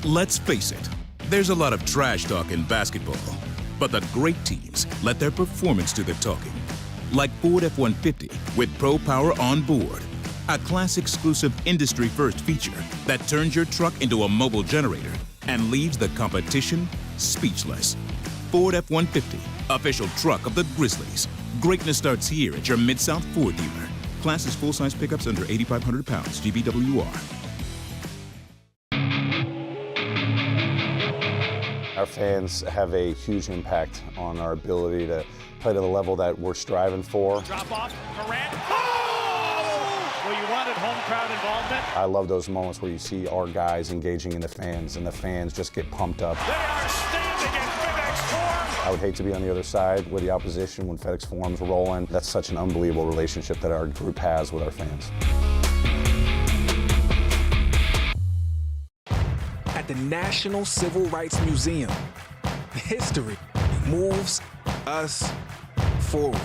Let's face it, there's a lot of trash talk in basketball, but the great teams let their performance do the talking. Like Ford F-150 with Pro Power on board, a class-exclusive industry-first feature that turns your truck into a mobile generator and leaves the competition speechless. Ford F-150, official truck of the Grizzlies. Greatness starts here at your Mid-South Ford dealer. Class is full-size pickups under 8,500 pounds, GVWR. Our fans have a huge impact on our ability to play to the level that we're striving for. Drop off, Durant. Oh! Well, you wanted home crowd involvement. I love those moments where you see our guys engaging in the fans, and the fans just get pumped up. They are standing in FedEx Forum. I would hate to be on the other side with the opposition when FedEx Forum's rolling. That's such an unbelievable relationship that our group has with our fans. At the National Civil Rights Museum, history moves us forward.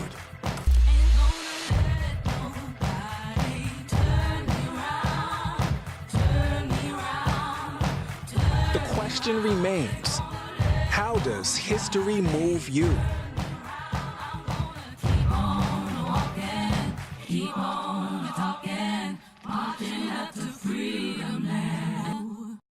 The question remains, how does history move you? Keep on walking, keep on talking, marching up to freedom now.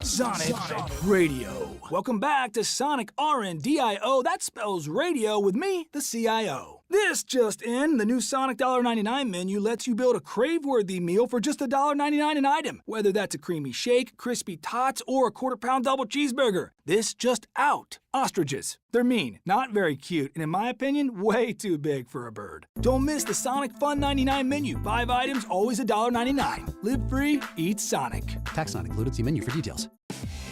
Sonic Radio. Welcome back to Sonic RNDIO. That spells radio with me, the CIO. This just in, the new Sonic $1.99 menu lets you build a crave-worthy meal for just $1.99 an item, whether that's a creamy shake, crispy tots, or a quarter-pound double cheeseburger. This just out. Ostriches. They're mean, not very cute, and in my opinion, way too big for a bird. Don't miss the Sonic Fun 99 menu. 5 items, always $1.99. Live free, eat Sonic. Tax not included. See menu for details.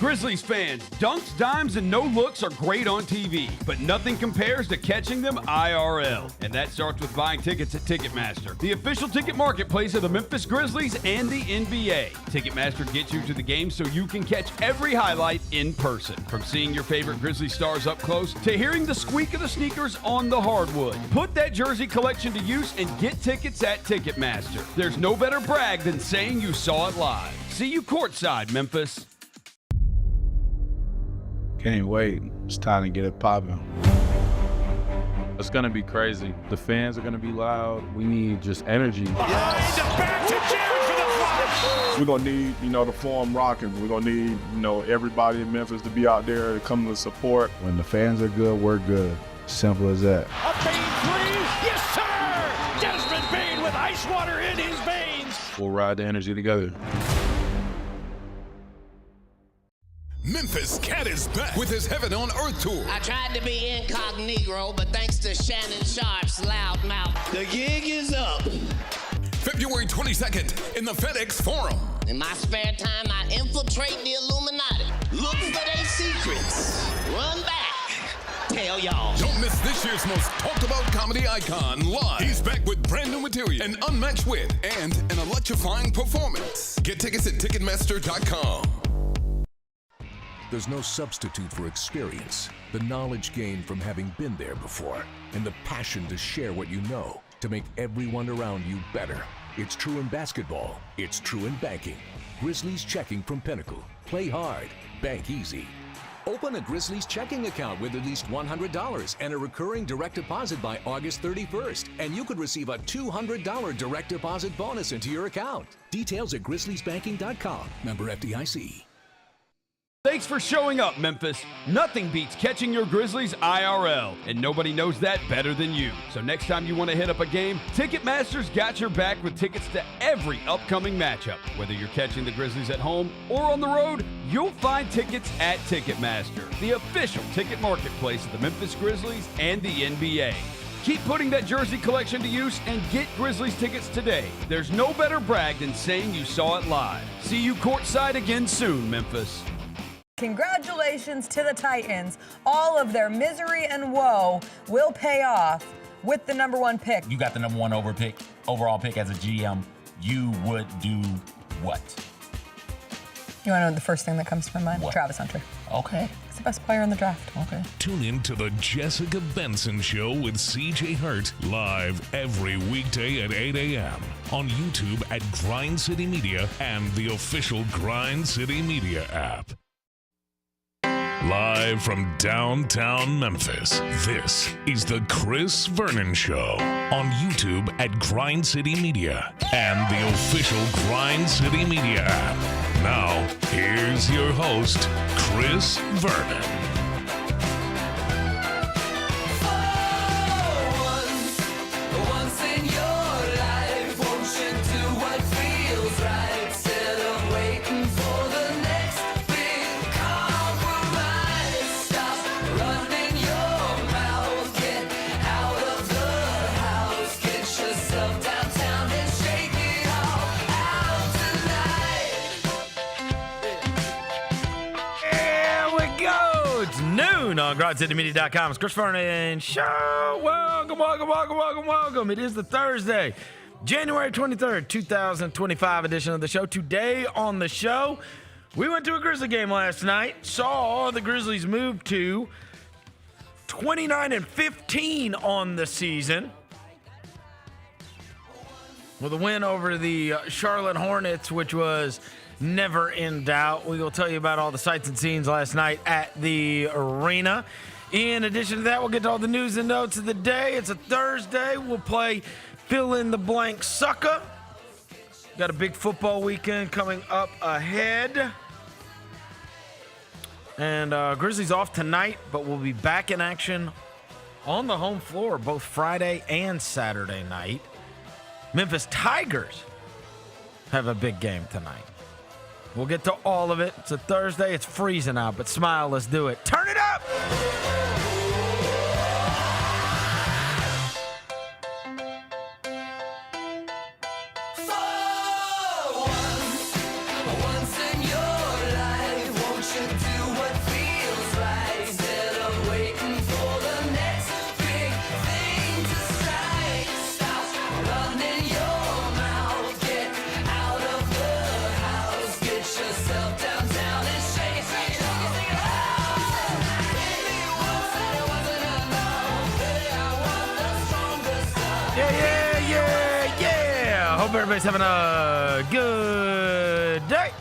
Grizzlies fans, dunks, dimes, and no-looks are great on TV, but nothing compares to catching them IRL. And that starts with buying tickets at Ticketmaster, the official ticket marketplace of the Memphis Grizzlies and the NBA. Ticketmaster gets you to the game so you can catch every highlight in person. From seeing your favorite Grizzly stars up close to hearing the squeak of the sneakers on the hardwood. Put that jersey collection to use and get tickets at Ticketmaster. There's no better brag than saying you saw it live. See you courtside, Memphis. Can't wait. It's time to get it popping. It's going to be crazy. The fans are going to be loud. We need just energy. Behind the back to Jared for the flush. We're going to need, the Forum rocking. We're going to need, everybody in Memphis to be out there to come to support. When the fans are good, we're good. Simple as that. A Bane 3. Yes, sir. Desmond Bane with ice water in his veins. We'll ride the energy together. Memphis Cat is back with his Heaven on Earth tour. I tried to be incognito, but thanks to Shannon Sharp's loud mouth, the gig is up. February 22nd in the FedEx Forum. In my spare time, I infiltrate the Illuminati, look for their secrets, run back, tell y'all. Don't miss this year's most talked about comedy icon live. He's back with brand new material, an unmatched wit, and an electrifying performance. Get tickets at Ticketmaster.com. There's no substitute for experience, the knowledge gained from having been there before, and the passion to share what you know to make everyone around you better. It's true in basketball. It's true in banking. Grizzlies checking from Pinnacle. Play hard. Bank easy. Open a Grizzlies checking account with at least $100 and a recurring direct deposit by August 31st, and you could receive a $200 direct deposit bonus into your account. Details at grizzliesbanking.com. Member FDIC. Thanks for showing up, Memphis. Nothing beats catching your Grizzlies IRL, and nobody knows that better than you. So next time you want to hit up a game, Ticketmaster's got your back with tickets to every upcoming matchup. Whether you're catching the Grizzlies at home or on the road, you'll find tickets at Ticketmaster, the official ticket marketplace of the Memphis Grizzlies and the NBA. Keep putting that jersey collection to use and get Grizzlies tickets today. There's no better brag than saying you saw it live. See you courtside again soon, Memphis. Congratulations to the Titans. All of their misery and woe will pay off with the number 1 pick. You got the number 1 overall pick as a GM. You would do what? You want to know the first thing that comes to my mind? What? Travis Hunter. Okay. He's the best player in the draft. Okay. Tune in to the Jessica Benson Show with CJ Hurt, live every weekday at 8 a.m. on YouTube at Grind City Media and the official Grind City Media app. Live from downtown Memphis, this is the Chris Vernon Show on YouTube at Grind City Media and the official Grind City Media app. Now, here's your host, Chris Vernon. On GrindCityMedia.com. It's Chris Vernon Show. Welcome. It is the Thursday, January 23rd, 2025 edition of the show. Today on the show, we went to a Grizzly game last night. Saw the Grizzlies move to 29-15 on the season with a win over the Charlotte Hornets, which was never in doubt. We will tell you about all the sights and scenes last night at the arena. In addition to that, we'll get to all the news and notes of the day. It's a Thursday. We'll play Fill in the Blank Sucker. Got a big football weekend coming up ahead. And Grizzlies off tonight, but we'll be back in action on the home floor both Friday and Saturday night. Memphis Tigers have a big game tonight. We'll get to all of it. It's a Thursday. It's freezing out, but smile. Let's do it. Turn it up! Hope everybody's having a good day.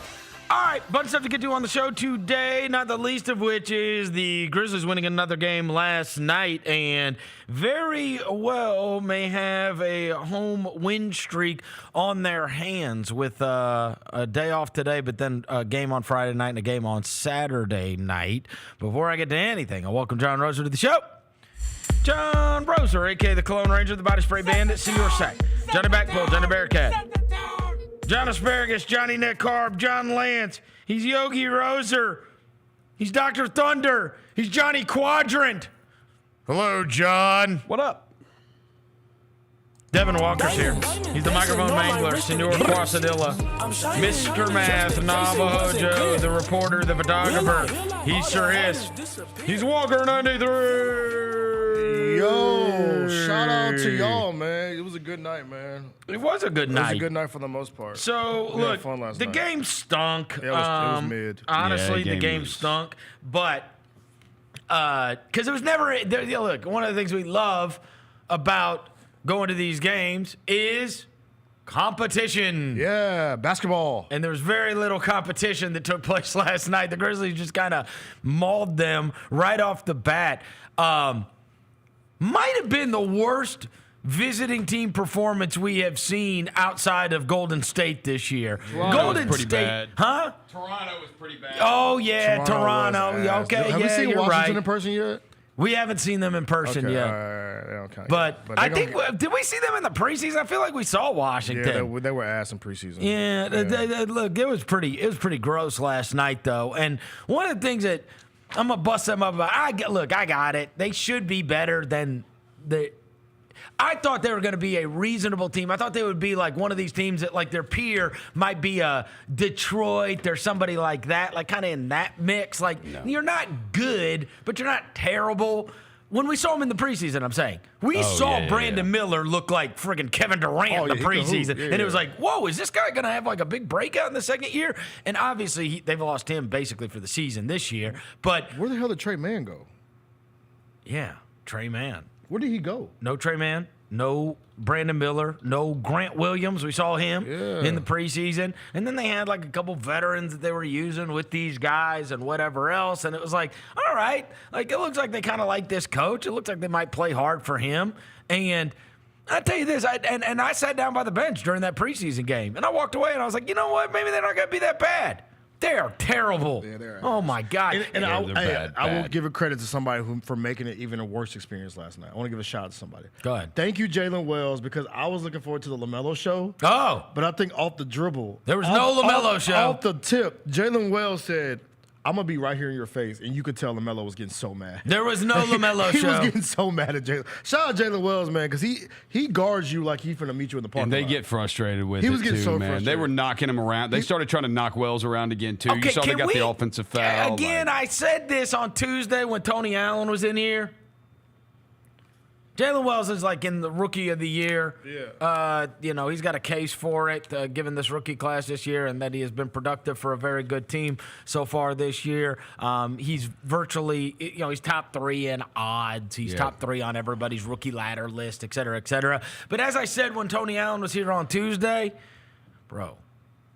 All right, bunch of stuff to get to on the show today, not the least of which is the Grizzlies winning another game last night and very well may have a home win streak on their hands with a day off today, but then a game on Friday night and a game on Saturday night. Before I get to anything, I welcome John Roser to the show. John Roser, a.k.a. the Cologne Ranger, the Body Spray Bandit, see your sack. Johnny Backpull, Johnny Bearcat. John Asparagus, Johnny Nick Carb, John Lance. He's Yogi Roser. He's Dr. Thunder. He's Johnny Quadrant. Hello, John. What up? Devin Walker's here. He's the microphone mangler, Senor Quasadilla. Mr. Math, Navajo Joe, the reporter, the photographer. He sure is. He's Walker 93. Yo, shout out to y'all, man. It was a good night, man. It was a good night. It was a good night for the most part. So, we look, had fun last the night. game stunk. Yeah, it was mid. Honestly, the game stunk. But, because it was never, look, one of the things we love about going to these games is competition. Yeah, basketball. And there was very little competition that took place last night. The Grizzlies just kind of mauled them right off the bat. Might have been the worst visiting team performance we have seen outside of Golden State this year. Golden was pretty State, bad. huh? Toronto was pretty bad. Oh yeah, Toronto. Okay, Okay, have we seen you're Washington right. in person yet? We haven't seen them in person yet. Okay. But I think, did we see them in the preseason? I feel like we saw Washington. Yeah, they were ass in preseason. Yeah, look, it was pretty gross last night though. And one of the things that I'm gonna bust them up about, I got it. They should be better than I thought they were going to be a reasonable team. I thought they would be like one of these teams that, like, their peer might be a Detroit or somebody like that, like kind of in that mix. Like, You're not good, but you're not terrible. When we saw him in the preseason, I'm saying, we saw Brandon Miller look like friggin' Kevin Durant in the preseason. And it was like, whoa, is this guy going to have like a big breakout in the second year? And obviously, they've lost him basically for the season this year. But where the hell did Trey Mann go? Yeah, Trey Mann. Where did he go? No Trey Mann, no Brandon Miller, no Grant Williams. We saw him in the preseason. And then they had like a couple veterans that they were using with these guys and whatever else. And it was like, all right, like it looks like they kind of like this coach. It looks like they might play hard for him. And I tell you this, I sat down by the bench during that preseason game. And I walked away and I was like, you know what? Maybe they're not going to be that bad. They are terrible. Yeah, they're oh my God! And I will give a credit to somebody for making it even a worse experience last night. I want to give a shout out to somebody. Go ahead. Thank you, Jaylen Wells, because I was looking forward to the LaMelo show. Oh, but I think off the dribble, there was no LaMelo show. Off the tip, Jaylen Wells said, "I'm gonna be right here in your face," and you could tell LaMelo was getting so mad. There was no LaMelo show. He was getting so mad at Jaylen. Shout out Jaylen Wells, man, because he guards you like he's finna meet you in the parking lot. And they get frustrated with it, He was getting too, so man. frustrated. They were knocking him around. They started trying to knock Wells around again, too. Okay, you saw they got we, the offensive foul. Again, I said this on Tuesday when Tony Allen was in here. Jaylen Wells is like in the rookie of the year. Yeah. He's got a case for it, given this rookie class this year, and that he has been productive for a very good team so far this year. He's virtually, he's top 3 in odds. He's top 3 on everybody's rookie ladder list, et cetera, et cetera. But as I said when Tony Allen was here on Tuesday, bro,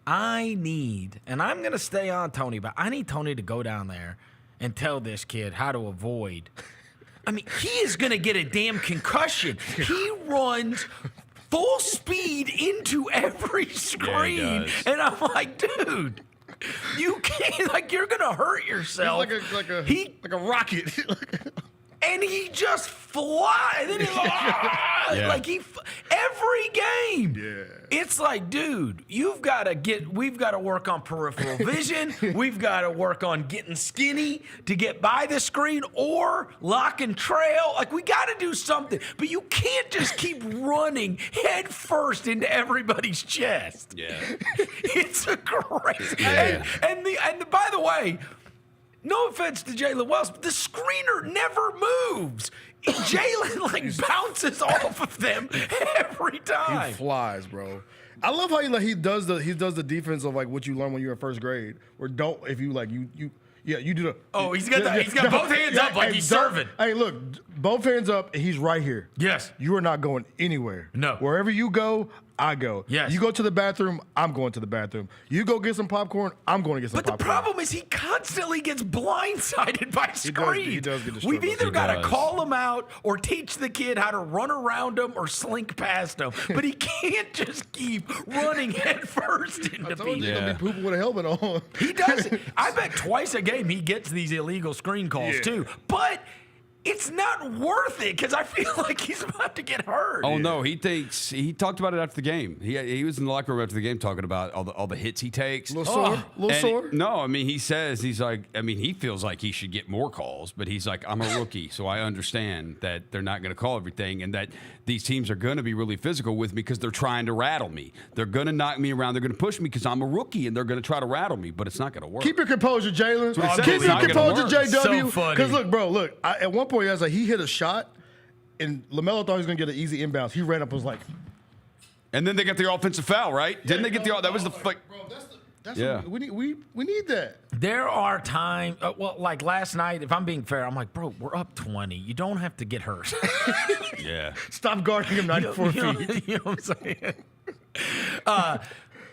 I need, and I'm going to stay on Tony, but I need Tony to go down there and tell this kid how to avoid. I mean, he is going to get a damn concussion. He runs full speed into every screen. And I'm like, dude, you can't, like, you're going to hurt yourself. He's like a rocket. And he just flies. And then he's like, every game. Yeah. It's like, dude, we've got to work on peripheral vision. We've got to work on getting skinny to get by the screen or lock and trail. Like, we got to do something. But you can't just keep running head first into everybody's chest. Yeah. It's a crazy. Yeah. And by the way, no offense to Jaylen Wells, but the screener never moves. Jaylen bounces off of them every time. He flies, bro. I love how he does the defense of like what you learn when you're in first grade. Or you do the. Oh, he's got both hands up like he's serving. Hey, look, both hands up, and he's right here. Yes. You are not going anywhere. No. Wherever you go, I go. Yes. You go to the bathroom, I'm going to the bathroom. You go get some popcorn, I'm going to get some popcorn. But the problem is he constantly gets blindsided by screens. He does get distracted. We've either got to call him out or teach the kid how to run around him or slink past him. But he can't just keep running head first into people. He's going to be pooping with a helmet on. He does. I bet twice a game he gets these illegal screen calls too. But it's not worth it because I feel like he's about to get hurt. Oh, no. He talked about it after the game. He was in the locker room after the game talking about all the hits he takes. A little sore? No, I mean, he feels like he should get more calls, but he's like, I'm a rookie, so I understand that they're not going to call everything and that these teams are going to be really physical with me because they're trying to rattle me. They're going to knock me around. They're going to push me because I'm a rookie, and they're going to try to rattle me, but it's not going to work. Keep your composure, Jaylen. Keep your composure, JW. Because look, at one point, he hit a shot, and LaMelo thought he was going to get an easy inbounds. He ran up and was like. And then they got the offensive foul, right? Didn't they get that was the fight. We need that. There are times, like last night, if I'm being fair, I'm like, bro, we're up 20. You don't have to get hurt. Yeah. Stop guarding him 94 feet. You know what I'm saying?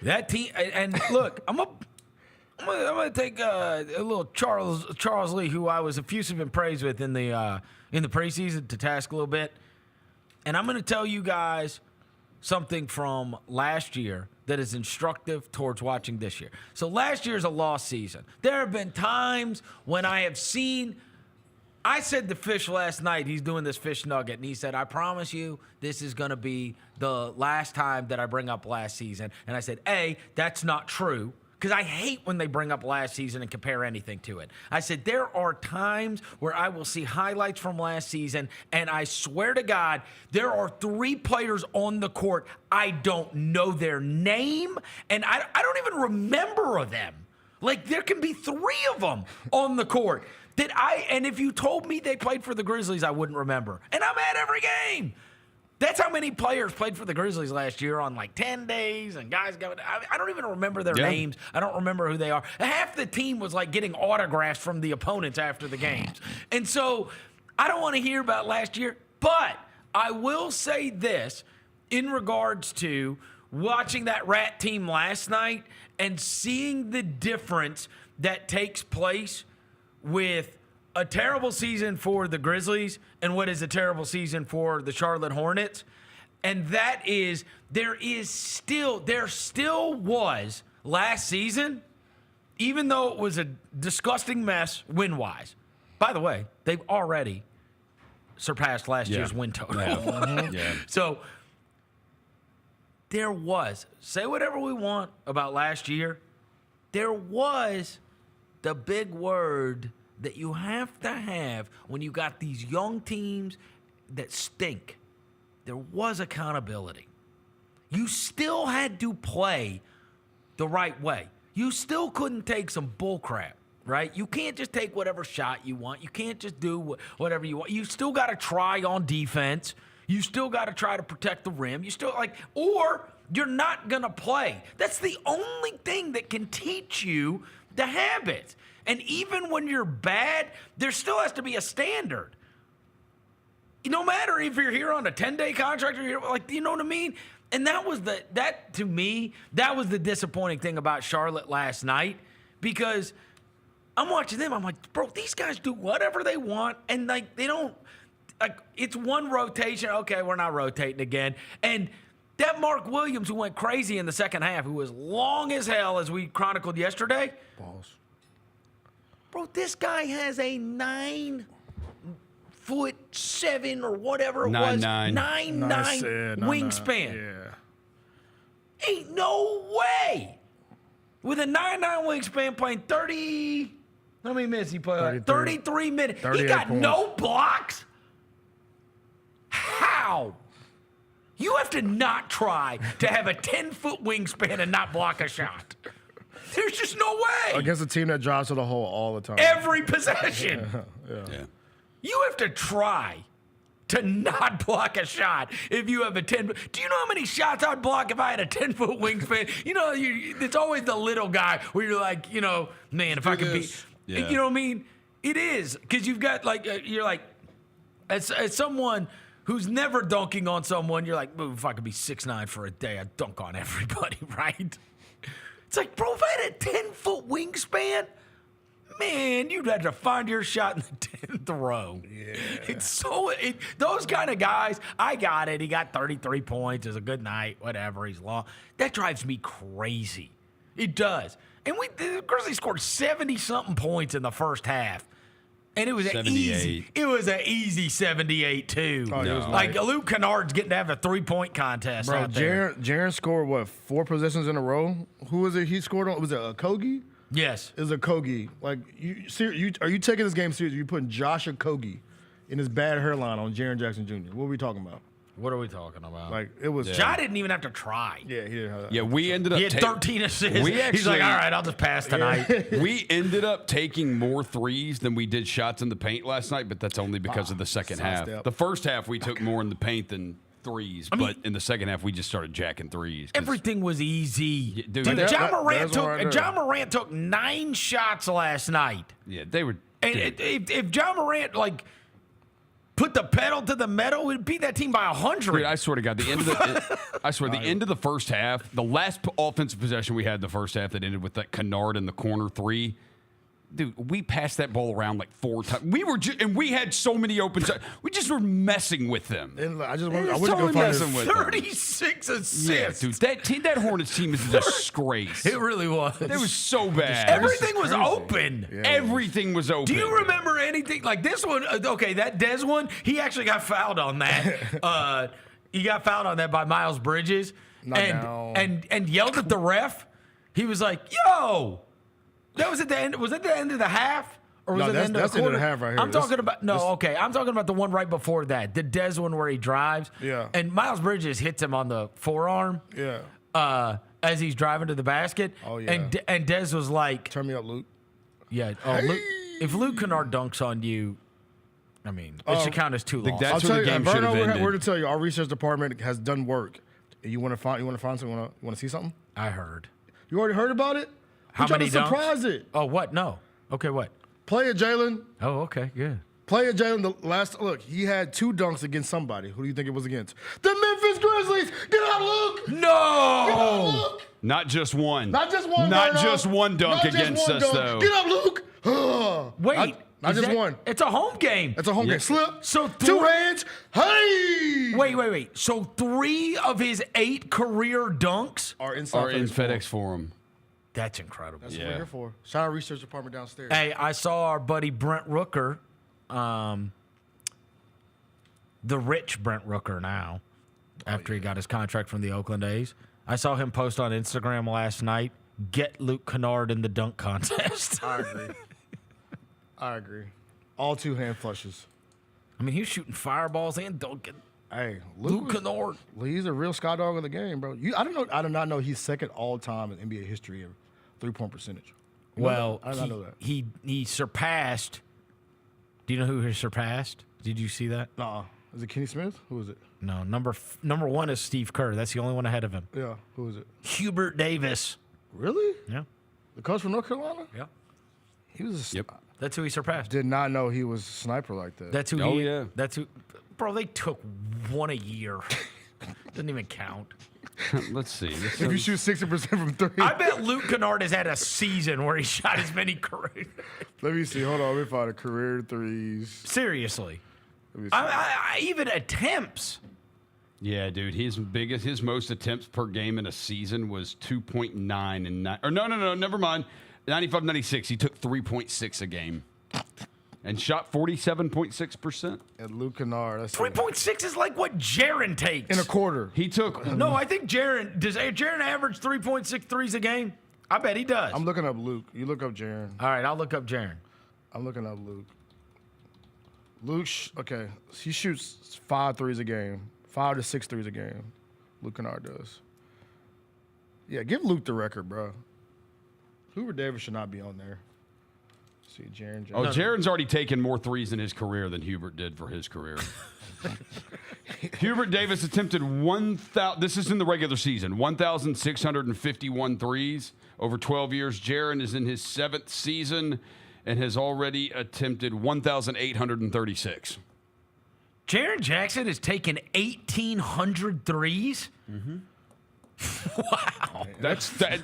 That team, and look, I'm gonna take a little Charles Lee, who I was effusive in praise with in the preseason, to task a little bit, and I'm gonna tell you guys something from last year that is instructive towards watching this year. So last year's a lost season. There have been times when I said to Fish last night, he's doing this Fish Nugget, and he said, I promise you this is going to be the last time that I bring up last season. And I said, A, that's not true, because I hate when they bring up last season and compare anything to it. I said, there are times where I will see highlights from last season, and I swear to God, there are 3 players on the court. I don't know their name, and I don't even remember them. Like, there can be 3 of them on the court and if you told me they played for the Grizzlies, I wouldn't remember. And I'm at every game. That's how many players played for the Grizzlies last year on like 10 days, and guys going, I don't even remember their names. I don't remember who they are. Half the team was like getting autographs from the opponents after the games. And so I don't want to hear about last year, but I will say this. in regards to watching that Rat team last night and seeing the difference that takes place with a terrible season for the Grizzlies and what is a terrible season for the Charlotte Hornets. And that is, there still was last season, even though it was a disgusting mess win-wise. By the way, they've already surpassed last year's win total. Yeah. So there was, say whatever we want about last year, there was the big word that you have to have when you got these young teams that stink. There was accountability. You still had to play the right way. You still couldn't take some bull crap, right? You can't just take whatever shot you want. You can't just do whatever you want. You still got to try on defense. You still got to try to protect the rim. You still or you're not going to play. That's the only thing that can teach you the habits. And even when you're bad, there still has to be a standard. No matter if you're here on a 10-day contract or you're you know what I mean? And that was to me, that was the disappointing thing about Charlotte last night, because I'm watching them. I'm like, bro, these guys do whatever they want, and they don't. It's one rotation. Okay, we're not rotating again. And that Mark Williams, who went crazy in the second half, who was long as hell, as we chronicled yesterday. Balls. Bro, this guy has a 9'7" or whatever it was. 9'9" wingspan. Yeah. Ain't no way. With a 9'9" wingspan playing 30, how many minutes he played? 33 minutes. He got no blocks? How? You have to not try to have a 10-foot wingspan and not block a shot. There's just no way. Against a team that drives to the hole all the time. Every possession. Yeah. You have to try to not block a shot if you have a 10. Do you know how many shots I'd block if I had a 10-foot wingspan? You know, it's always the little guy where you're like, you know, man, if I could be, you know what I mean? It is, because you've got you're like, as someone who's never dunking on someone, you're like, if I could be 6'9" for a day, I'd dunk on everybody, right? It's like, bro, if I had a 10-foot wingspan, man, you'd have to find your shot in the 10th row. Yeah. Those kind of guys, I got it. He got 33 points. It was a good night, whatever. He's long. That drives me crazy. It does. And the Grizzlies scored 70-something points in the first half. And it was 78. It was an easy 78 too. Oh, no. Like Luke Kennard's getting to have a 3-point contest. Bro, out there. Jaren scored what, 4 possessions in a row? Who was it? He scored on? Was it a Kogi? Yes, it was a Kogi. Like, are you taking this game seriously? You putting Josh Okogie in his bad hairline on Jaren Jackson Jr. What are we talking about? What are we talking about? Like, it was. Ja didn't even have to try. Yeah, he didn't. Yeah, we ended up. He had 13 assists. He's like, all right, I'll just pass tonight. We ended up taking more threes than we did shots in the paint last night, but that's only because of the second half. The first half we took more in the paint than threes, but in the second half we just started jacking threes. Everything was easy. Dude, Ja Morant took 9 shots last night. Yeah, they were. And if Ja Morant put the pedal to the metal, we'd beat that team by 100. Dude, I swear to God, the end of the first half, the last offensive possession we had in the first half that ended with that Kennard in the corner 3. Dude, we passed that ball around like 4 times. We had so many open shots. We just were messing with them. And I went to go find them. 36 assists. Yeah, dude, that Hornets team is a disgrace. It really was. It was so bad. Everything was open. Yeah. Everything was open. Do you remember anything like this one? Okay, that Dez one, he actually got fouled on that. He got fouled on that by Miles Bridges and yelled at the ref. He was like, yo. That was at the end. Was that the end of the half? Or was it the end of the quarter? End of the half right here. I'm talking about I'm talking about the one right before that. The Dez one where he drives. Yeah. And Miles Bridges hits him on the forearm. Yeah. As he's driving to the basket. Oh yeah. And Dez was like, turn me up, Luke. Yeah. Oh, hey. If Luke Kennard dunks on you, I mean, it should count as 2 losses. I'll tell you, Vernon, we're to tell you, our research department has done work. You want to find something? You want to see something? I heard. You already heard about it? How many dunks? Surprise it. Oh, what? No. Okay, what? Play it, Jaylen. Oh, okay, good. Player Jaylen, the last look, he had 2 dunks against somebody. Who do you think it was against? The Memphis Grizzlies. Get out, Luke. No. Get out, Luke. Not just one. Not just one. Not just one dunk against us, though. Get up, Luke. Wait. Not just one. It's a home game. It's a home game. Slip. So 2 hands. Hey. Wait. So 3 of his 8 career dunks are in FedEx Forum. That's incredible. That's what we're here for. Shout out research department downstairs. Hey, I saw our buddy Brent Rooker, the rich Brent Rooker now, after he got his contract from the Oakland A's. I saw him post on Instagram last night, get Luke Kennard in the dunk contest. I agree. All 2 hand flushes. I mean, he was shooting fireballs and dunking. Hey, Luke Kennard. He's a real sky dog of the game, bro. I did not know he's second all time in NBA history of 3-point percentage. Well, I did not know that. He surpassed. Do you know who he surpassed? Did you see that? Nuh-uh. Is it Kenny Smith? Who is it? No, number 1 is Steve Kerr. That's the only one ahead of him. Yeah, who is it? Hubert Davis. Really? Yeah. The coach from North Carolina? Yeah. He was. Yep. That's who he surpassed. Did not know he was a sniper like that. That's who. Yeah. That's who. Bro, they took 1 a year. Doesn't even count. Let's see. If you shoot 60% from 3. I bet Luke Kennard has had a season where he shot as many career. Let me see. Hold on. Let me find a career threes. Seriously. I even attempts. Yeah, dude. His most attempts per game in a season was 2.9 and no, never mind. 95-96. He took 3.6 a game. And shot 47.6%. And Luke Kennard. 3.6 is like what Jaren takes. In a quarter. He took. No, I think Jaren. Does Jaren average 3.6 threes a game? I bet he does. I'm looking up Luke. You look up Jaren. All right, I'll look up Jaren. I'm looking up Luke. Luke, okay. He shoots 5 threes a game. 5 to 6 threes a game. Luke Kennard does. Yeah, give Luke the record, bro. Hubert Davis should not be on there. See, Jaren. Oh, Jaren's already taken more threes in his career than Hubert did for his career. Hubert Davis attempted 1,000. This is in the regular season. 1,651 threes over 12 years. Jaren is in his 7th season and has already attempted 1,836. Jaren Jackson has taken 1,800 threes. Mm-hmm. Wow.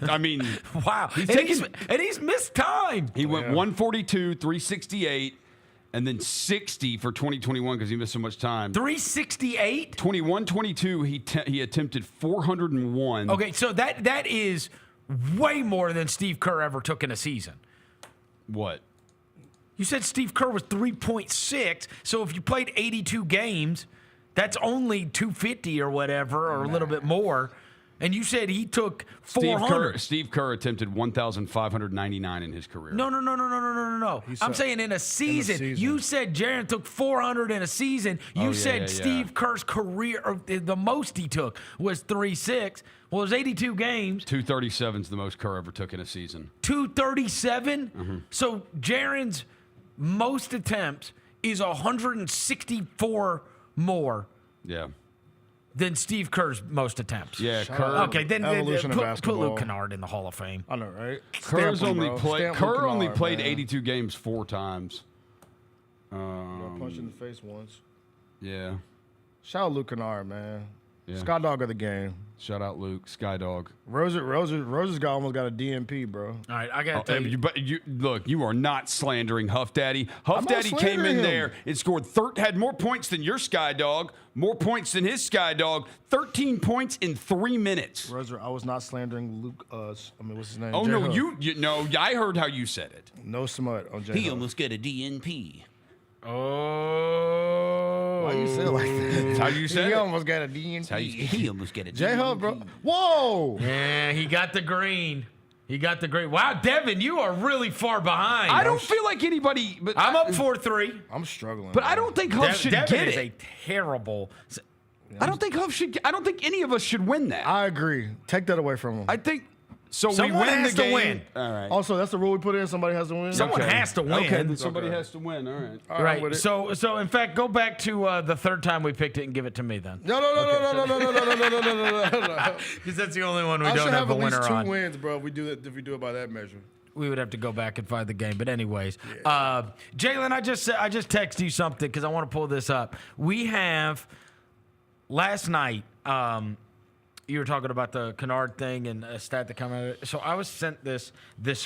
I mean, wow. And he's missed time. He went 142, 368, and then 60 for 2021 because he missed so much time. 368? 21-22, he attempted 401. Okay, so that is way more than Steve Kerr ever took in a season. What? You said Steve Kerr was 3.6, so if you played 82 games, that's only 250 or whatever, or a little bit more. And you said he took 400. Steve Kerr attempted 1,599 in his career. No. I'm saying in a season. You said Jaren took 400 in a season. You said Steve Kerr's career, or the most he took was 3.6. Well, there's 82 games. 237 is the most Kerr ever took in a season. 237? Mm-hmm. So Jaren's most attempts is 164 more. Yeah. Than Steve Kerr's most attempts. Yeah, Kerr. Okay, then put Luke Kennard in the Hall of Fame. I know, right? Kerr only played 82 games 4 times. Got punched in the face once. Yeah. Shout out Luke Kennard, man. Yeah. Sky dog of the game. Shout out Luke, Sky Dog. Roser's got almost got a DNP, bro. All right, I got to tell you. But look, you are not slandering Huff Daddy. Huff Daddy came in there and scored had more points than your Sky Dog, more points than his Sky Dog, 13 points in 3 minutes. Roser, I was not slandering Luke. What's his name? Oh no, no, I heard how you said it. No smut on J. He almost got a DNP. Oh. Why you say it like that? That's how you said He it. almost got a DNP. He almost got a DNP. J-Hub, bro. Whoa. Yeah, he got the green. Wow, Devin, you are really far behind. I don't feel like anybody. But I'm up 4-3. I'm struggling. But I don't think Huff should Devin get is it. a terrible. I don't think Huff should. I don't think any of us should win that. I agree. Take that away from him. I think. So Someone we win has the to game. win. All right. Also, that's the rule we put in. Somebody has to win. Someone has to win. Okay, then somebody has to win. All right. Right. So in fact, go back to the third time we picked it and give it to me then. No. Because that's the only one we I don't should have a at least winner 2 on. wins, bro. If we do it by that measure. We would have to go back and find the game. But anyways, Jaylen, I just texted you something because I want to pull this up. We have last night. You were talking about the Kennard thing and a stat that came out of it. So I was sent this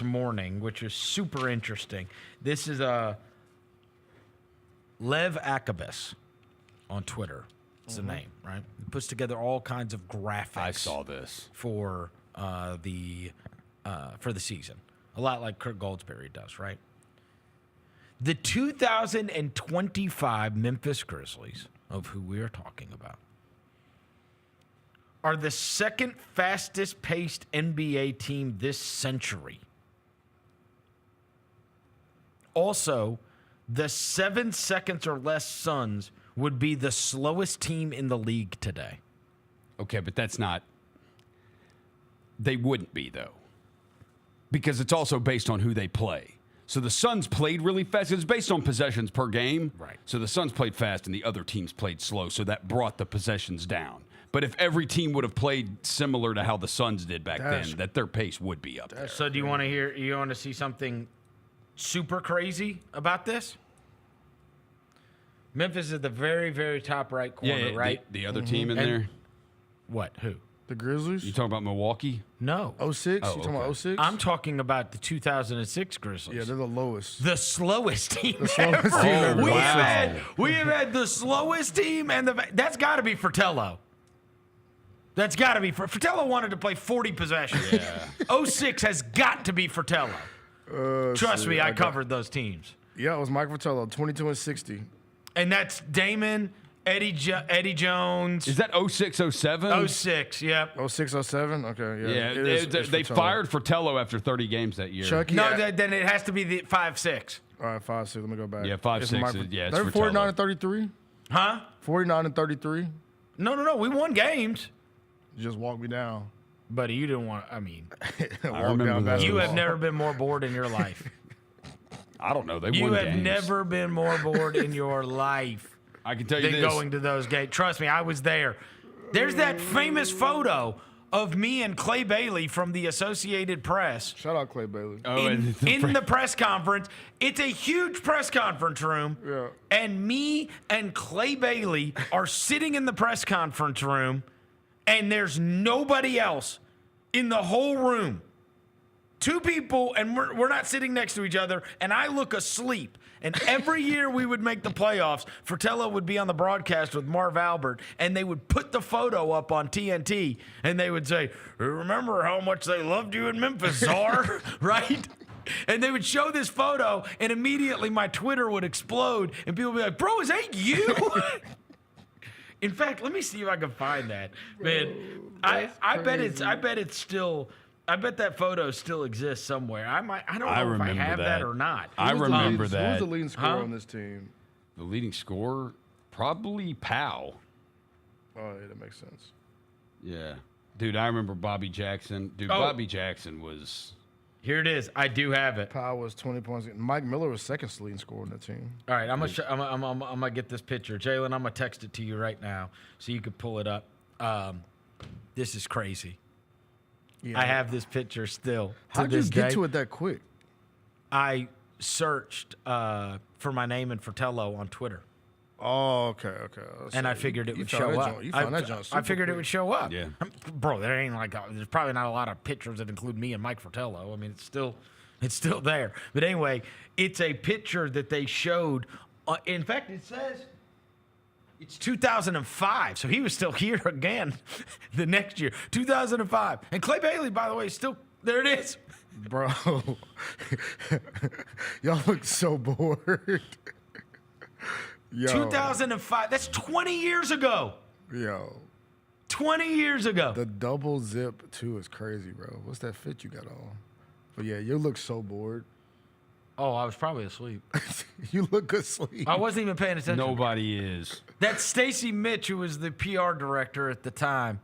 morning, which is super interesting. This is Lev Akabis on Twitter. It's the name, right? He puts together all kinds of graphics. I saw this for the season. A lot like Kurt Goldsberry does, right? The 2025 Memphis Grizzlies, of who we are talking about, are the second fastest paced NBA team this century. Also, the 7 seconds or less Suns would be the slowest team in the league today. Okay, but that's not. They wouldn't be, though. Because it's also based on who they play. So the Suns played really fast. It's based on possessions per game. Right. So the Suns played fast and the other teams played slow. So that brought the possessions down. But if every team would have played similar to how the Suns did back then, that their pace would be up there. So do you want to see something super crazy about this? Memphis is the very, very top right corner, right? The other team in there. What? Who? The Grizzlies? You talking about Milwaukee? No. 06? You talking about 06? I'm talking about the 2006 Grizzlies. Yeah, they're the lowest. The slowest team The slowest ever. team ever. We have had the slowest team, and that's got to be Fratello. That's got to be. Fratello wanted to play 40 possessions. Yeah. 06 has got to be Fratello. Trust me, I covered those teams. Yeah, it was Mike Fratello, 22 and 60. And that's Damon, Eddie Jones. Is that 06, 07? 06, yep. 06, 07? Okay, yeah. Yeah, they fired Fratello after 30 games that year. Chucky, then it has to be the 5-6. All right, 5-6. Let me go back. Yeah, 5-6. Yeah, it's they're 49 Fratello. and 33? Huh? 49 and 33? No. We won games. You just walk me down. Buddy, you didn't want. I mean, I remember that. You have never been more bored in your life. I don't know. They won You have games. never been more bored in your life. I can tell you than this. going to those games. Trust me, I was there. There's that famous photo of me and Clay Bailey from the Associated Press. Shout out Clay Bailey. In the press conference. It's a huge press conference room. Yeah. And me and Clay Bailey are sitting in the press conference room, and there's nobody else in the whole room. 2 people, and we're not sitting next to each other, and I look asleep. And every year we would make the playoffs, Fratello would be on the broadcast with Marv Albert, and they would put the photo up on TNT, and they would say, remember how much they loved you in Memphis, Czar? Right? And they would show this photo, and immediately my Twitter would explode, and people would be like, bro, is that you? In fact, let me see if I can find that. Man, I bet it's still... I bet that photo still exists somewhere. I don't know if I have that or not. I remember that. Who's the leading scorer on this team? The leading scorer? Probably Powell. Oh, yeah, that makes sense. Yeah. Dude, I remember Bobby Jackson. Bobby Jackson was... Here it is. I do have it. Powell was 20 points. Mike Miller was second leading scorer on the team. All right, I'm gonna get this picture. Jaylen, I'm gonna text it to you right now so you can pull it up. This is crazy. Yeah. I have this picture still. How'd you get to it that quick? I searched for my name and Fratello on Twitter. Oh, okay. And I figured it would show up. I figured it would show up. Yeah. Bro, there's probably not a lot of pictures that include me and Mike Fratello. I mean, it's still there. But anyway, it's a picture that they showed. In fact, it says it's 2005, so he was still here again the next year, 2005. And Clay Bailey, by the way, is still there. It is, bro. Y'all look so bored. Yo. 2005. That's 20 years ago. Yo. 20 years ago. The double zip too is crazy, bro. What's that fit you got on? But yeah, you look so bored. Oh, I was probably asleep. You look asleep. I wasn't even paying attention. Nobody is. That's Stacy Mitch, who was the PR director at the time.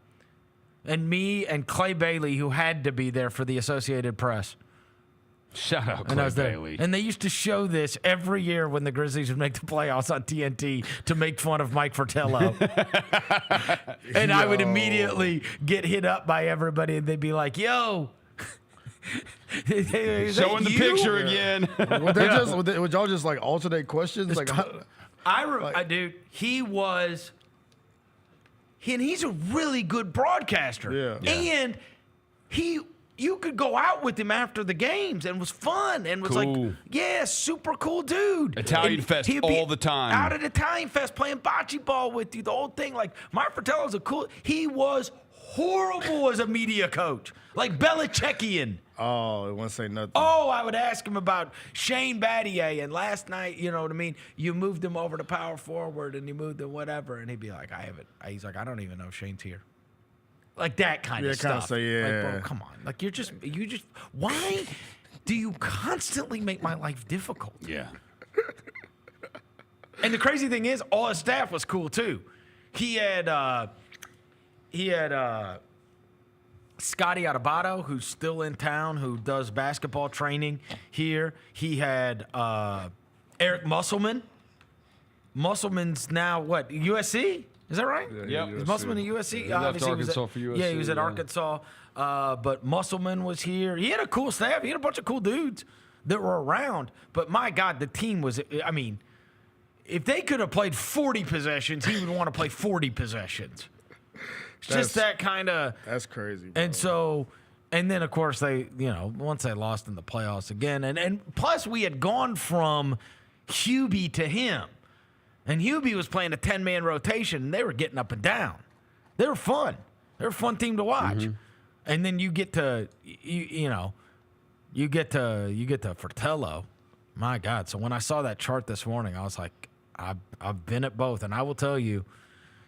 And me and Clay Bailey, who had to be there for the Associated Press. Shout out Clay Bailey. And they used to show this every year when the Grizzlies would make the playoffs on TNT to make fun of Mike Fratello. And I would immediately get hit up by everybody, and they'd be like, yo, Showing the picture again. Would y'all just like alternate questions? Like, dude, he's a really good broadcaster. Yeah. And you could go out with him after the games and it was fun and was like, yeah, super cool dude. Italian Fest all the time. Out at Italian Fest playing bocce ball with you, the whole thing. Like, Mike Fratello's he was horrible as a media coach. Like Belichickian. Oh, I won't say nothing. Oh, I would ask him about Shane Battier, and last night, you know what I mean? You moved him over to power forward, and you moved him whatever, and he'd be like, he's like, I don't even know if Shane's here. Like that kind of stuff. Like, bro, come on. Like, you just, why do you constantly make my life difficult? Yeah. And the crazy thing is, all his staff was cool too. He had Scotty Adebato, who's still in town, who does basketball training here. He had Eric Musselman. Musselman's now what? USC? Is that right? Yeah. Is Musselman at USC? He left Arkansas for USC. Yeah, he was at Arkansas. But Musselman was here. He had a cool staff. He had a bunch of cool dudes that were around. But my God, the team was, I mean, if they could have played 40 possessions, he would want to play 40 possessions. It's just that kind of. That's crazy, bro. And so, and then, of course, they, once they lost in the playoffs again. And plus, we had gone from Hubie to him. And Hubie was playing a 10-man rotation, and they were getting up and down. They were fun. They're a fun team to watch. Mm-hmm. And then you get to, you get to Fratello. My God. So when I saw that chart this morning, I was like, I've been at both. And I will tell you,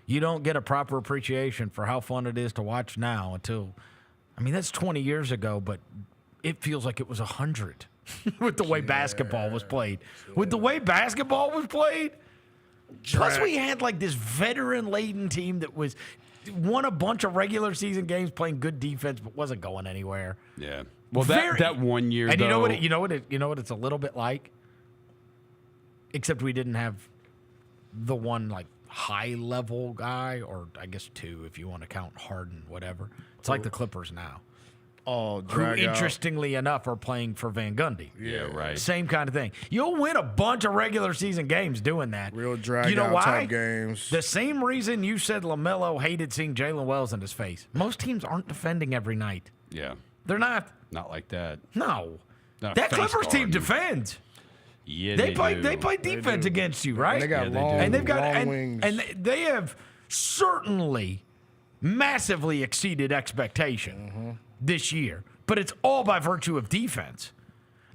you don't get a proper appreciation for how fun it is to watch now until, that's 20 years ago, but it feels like it was 100 with the way basketball was played. With the way basketball was played. Plus, we had like this veteran-laden team that won a bunch of regular season games playing good defense, but wasn't going anywhere. Yeah. Well, that 1 year, and though, you know what it's a little bit like. Except we didn't have the one like high-level guy, or I guess two if you want to count Harden, whatever. It's like the Clippers now. Oh, who, interestingly enough, are playing for Van Gundy. Yeah, right. Same kind of thing. You'll win a bunch of regular season games doing that. Real drag-out type games. The same reason you said LaMelo hated seeing Jaylen Wells in his face. Most teams aren't defending every night. Yeah. They're not. Not like that. No. Not that Clippers team defends. Yeah, they play defense against you, right? And they got long wings. And they have certainly massively exceeded expectation this year. But it's all by virtue of defense.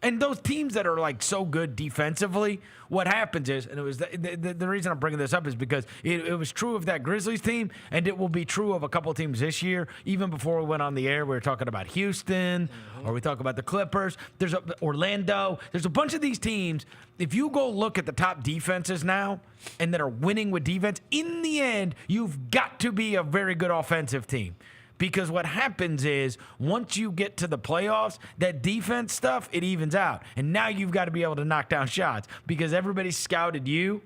And those teams that are like so good defensively, what happens is, and it was the reason I'm bringing this up is because it was true of that Grizzlies team, and it will be true of a couple of teams this year. Even before we went on the air, we were talking about Houston, or we talk about the Clippers. There's Orlando. There's a bunch of these teams. If you go look at the top defenses now, and that are winning with defense, in the end, you've got to be a very good offensive team. Because what happens is, once you get to the playoffs, that defense stuff, it evens out. And now you've got to be able to knock down shots because everybody's scouted you.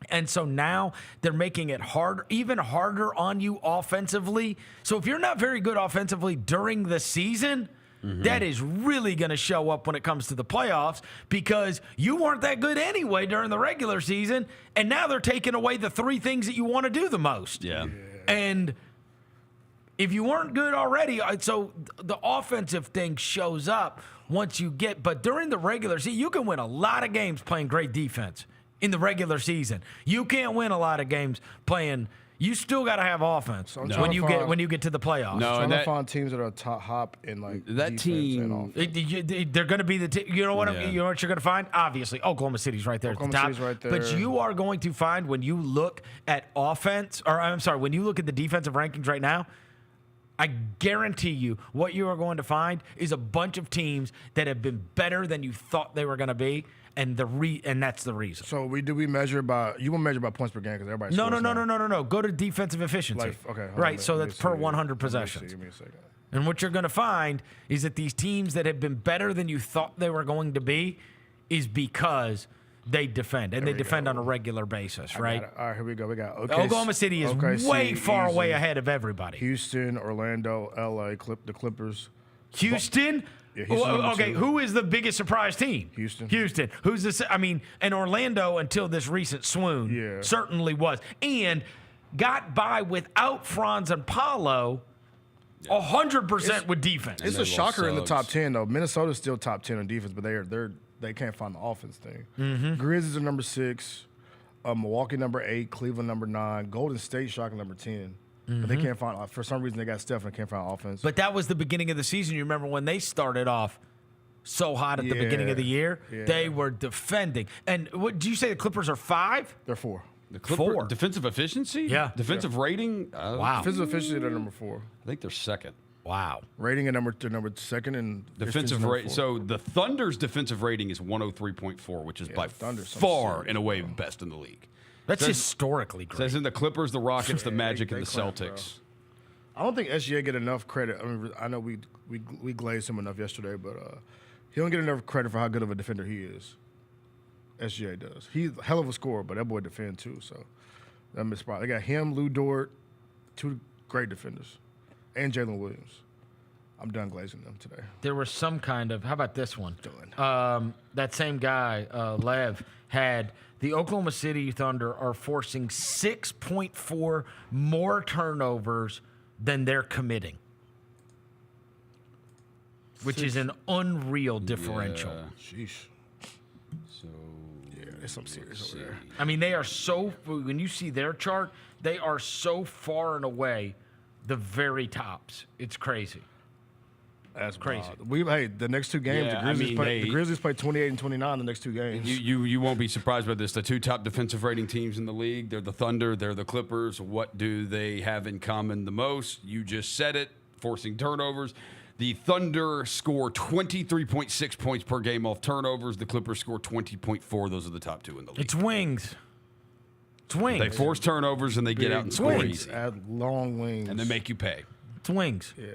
And so now they're making it harder, even harder on you offensively. So if you're not very good offensively during the season, that is really going to show up when it comes to the playoffs because you weren't that good anyway during the regular season. And now they're taking away the three things that you want to do the most. Yeah. And if you weren't good already, so the offensive thing shows up once you get, but during the regular season, you can win a lot of games playing great defense in the regular season. You can't win a lot of games playing, you still got to have offense when you get to the playoffs. No, I'm trying to find teams that are top hop in like that team. They're going to be the team. You know what? You know what you're going to find? Obviously, Oklahoma City's right there at the top. City's right there. But you are going to find when you look at when you look at the defensive rankings right now, I guarantee you what you are going to find is a bunch of teams that have been better than you thought they were going to be, and that's the reason. So we measure by you won't measure by points per game because everybody. No. Go to defensive efficiency. Right. So that's per 100 possessions. Give me a second. And what you're going to find is that these teams that have been better than you thought they were going to be is because they defend, and they defend on a regular basis, right? All right, here we go. We got Oklahoma City is way far away ahead of everybody. Houston, Orlando, LA, the Clippers, Houston? Yeah, Houston Okay, who is the biggest surprise team? Houston. Houston. Who's this? I mean, and Orlando until this recent swoon certainly was. And got by without Franz and Paolo 100% with defense. It's a shocker in the top 10, though. Minnesota's still top 10 in defense, but they can't find the offense thing. Mm-hmm. Grizzlies are number 6, Milwaukee number 8, Cleveland number 9, Golden State shocking number 10. But they can't find, for some reason, they got Steph and can't find offense. But that was the beginning of the season. You remember when they started off so hot at the beginning of the year? Yeah. They were defending. And what did you say the Clippers are 5? They're 4. The Clipper, defensive efficiency? Yeah. Defensive rating? Wow. Defensive efficiency, they're number 4. I think they're second. Wow. Rating at number 2nd and defensive rating. So the Thunder's defensive rating is 103.4, which is by far and away best in the league. That's historically great. Says in the Clippers, the Rockets, the Magic, and the Celtics. I don't think SGA get enough credit. I mean, I know we glazed him enough yesterday, but he don't get enough credit for how good of a defender he is. SGA does. He's a hell of a scorer, but that boy defend too. So that missed spot. They got him, Lou Dort, 2 great defenders, and Jaylen Williams. I'm done glazing them today. There was some kind of, how about this one? That same guy, Lev, had the Oklahoma City Thunder are forcing 6.4 more turnovers than they're committing, which is an unreal differential. Sheesh. So, there's some serious over there. I mean, they are so, when you see their chart, they are so far and away the very tops. It's crazy. That's crazy. The next 2 games, the Grizzlies play 28 and 29 the next 2 games. You won't be surprised by this. The 2 top defensive rating teams in the league, they're the Thunder, they're the Clippers. What do they have in common the most? You just said it, forcing turnovers. The Thunder score 23.6 points per game off turnovers. The Clippers score 20.4. Those are the top 2 in the league. It's wings. It's wings. They force turnovers and they get out and score easy. Add long wings. And they make you pay. It's wings. Yeah.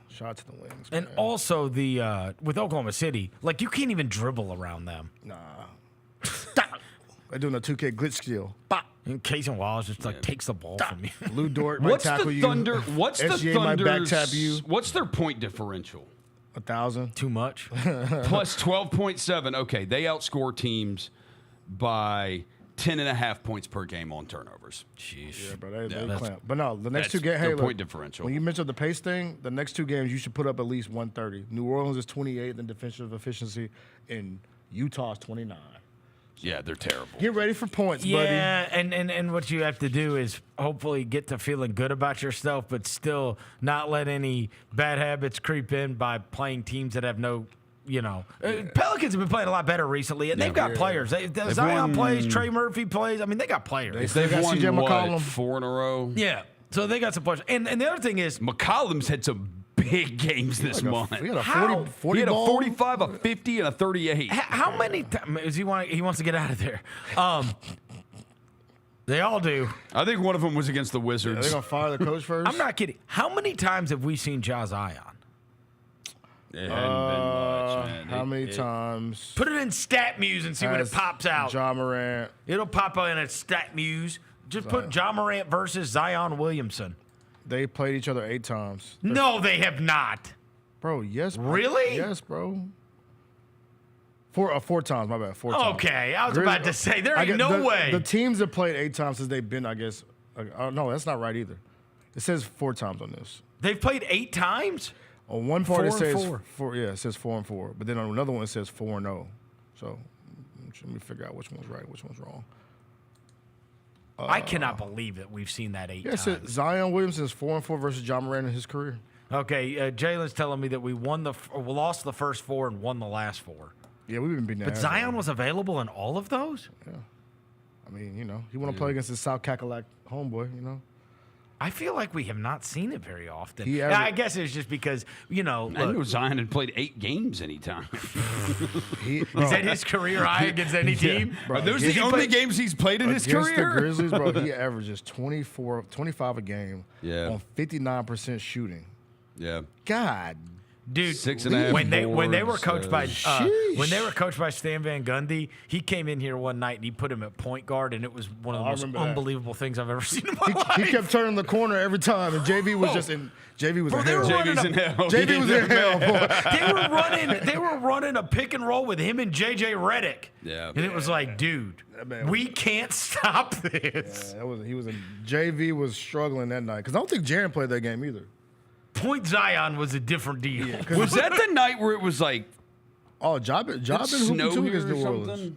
Shout to the wings. And also the with Oklahoma City, like you can't even dribble around them. Nah. They're doing a 2K glitch skill. And Casey Wallace just takes the ball from you. Lou Dort might tackle you. What's the SGA might back tap Thunder's? you. What's their point differential? 1,000. Too much. Plus 12.7. Okay, they outscore teams by 10.5 points per game on turnovers. Jeez. Yeah, bro, they clamp. But no, the next 2 games, their point differential. When you mentioned the pace thing, the next 2 games you should put up at least 130. New Orleans is 28 in defensive efficiency, and Utah's 29. Yeah, they're terrible. Get ready for points, buddy. Yeah, and what you have to do is hopefully get to feeling good about yourself, but still not let any bad habits creep in by playing teams that have no, Pelicans have been playing a lot better recently, and they've got players. Zion plays, Trey Murphy plays. I mean, they got players. They've won, CJ McCollum. 4 in a row? Yeah, so they got some players. And the other thing is, McCollum's had some big games this month. He had a 40 he had a ball. 45, a 50, and a 38. How many times he wants to get out of there? They all do. I think one of them was against the Wizards. They're going to fire the coach first? I'm not kidding. How many times have we seen Ja Zion? It hadn't been much, man. How many times? Put it in Stat Muse and see what it pops out. Ja Morant. It'll pop out in a Stat Muse. Just put Ja Morant versus Zion Williamson. They played each other 8 times. No, they have not. Bro, yes. Bro. Really? Yes, bro. 4 times, my bad. 4 times. Okay, I was about to say, there ain't no way. The teams have played 8 times since they've been, I guess. No, that's not right either. It says 4 times on this. They've played 8 times? On one part it 4 says and 4. Yeah, it says 4 and 4. But then on another one it says 4 and 0. So let me figure out which one's right, which one's wrong. I cannot believe that we've seen that 8 times. Yeah, Zion Williamson is 4 and 4 versus Ja Morant in his career. Okay, Jalen's telling me that we lost the first 4 and won the last 4. Yeah, we've been beating that. But Zion was available in all of those? Yeah. I mean, he want to play against his South Cackalack homeboy, I feel like we have not seen it very often. He I guess it's just because, I knew Zion had played 8 games anytime. Is that his career high against any team? Bro, are those the only games he's played in his career? Against the Grizzlies, bro, he averages 25 a game on 59% shooting. Yeah. God Dude, 6.5 when they were coached by boards. Stan Van Gundy, he came in here one night and he put him at point guard, and it was one of the most unbelievable things I've ever seen in my life. He kept turning the corner every time, and JV was just in. JV was in hell. JV's in hell. JV was in hell, boy. They were running a pick and roll with him and JJ Redick. Yeah, and it was like, dude, we can't stop this. Yeah, he was in. JV was struggling that night because I don't think Jaren played that game either. Point Zion was a different deal. Yeah, was that the night where it was like, Ja been hooping too against New Orleans.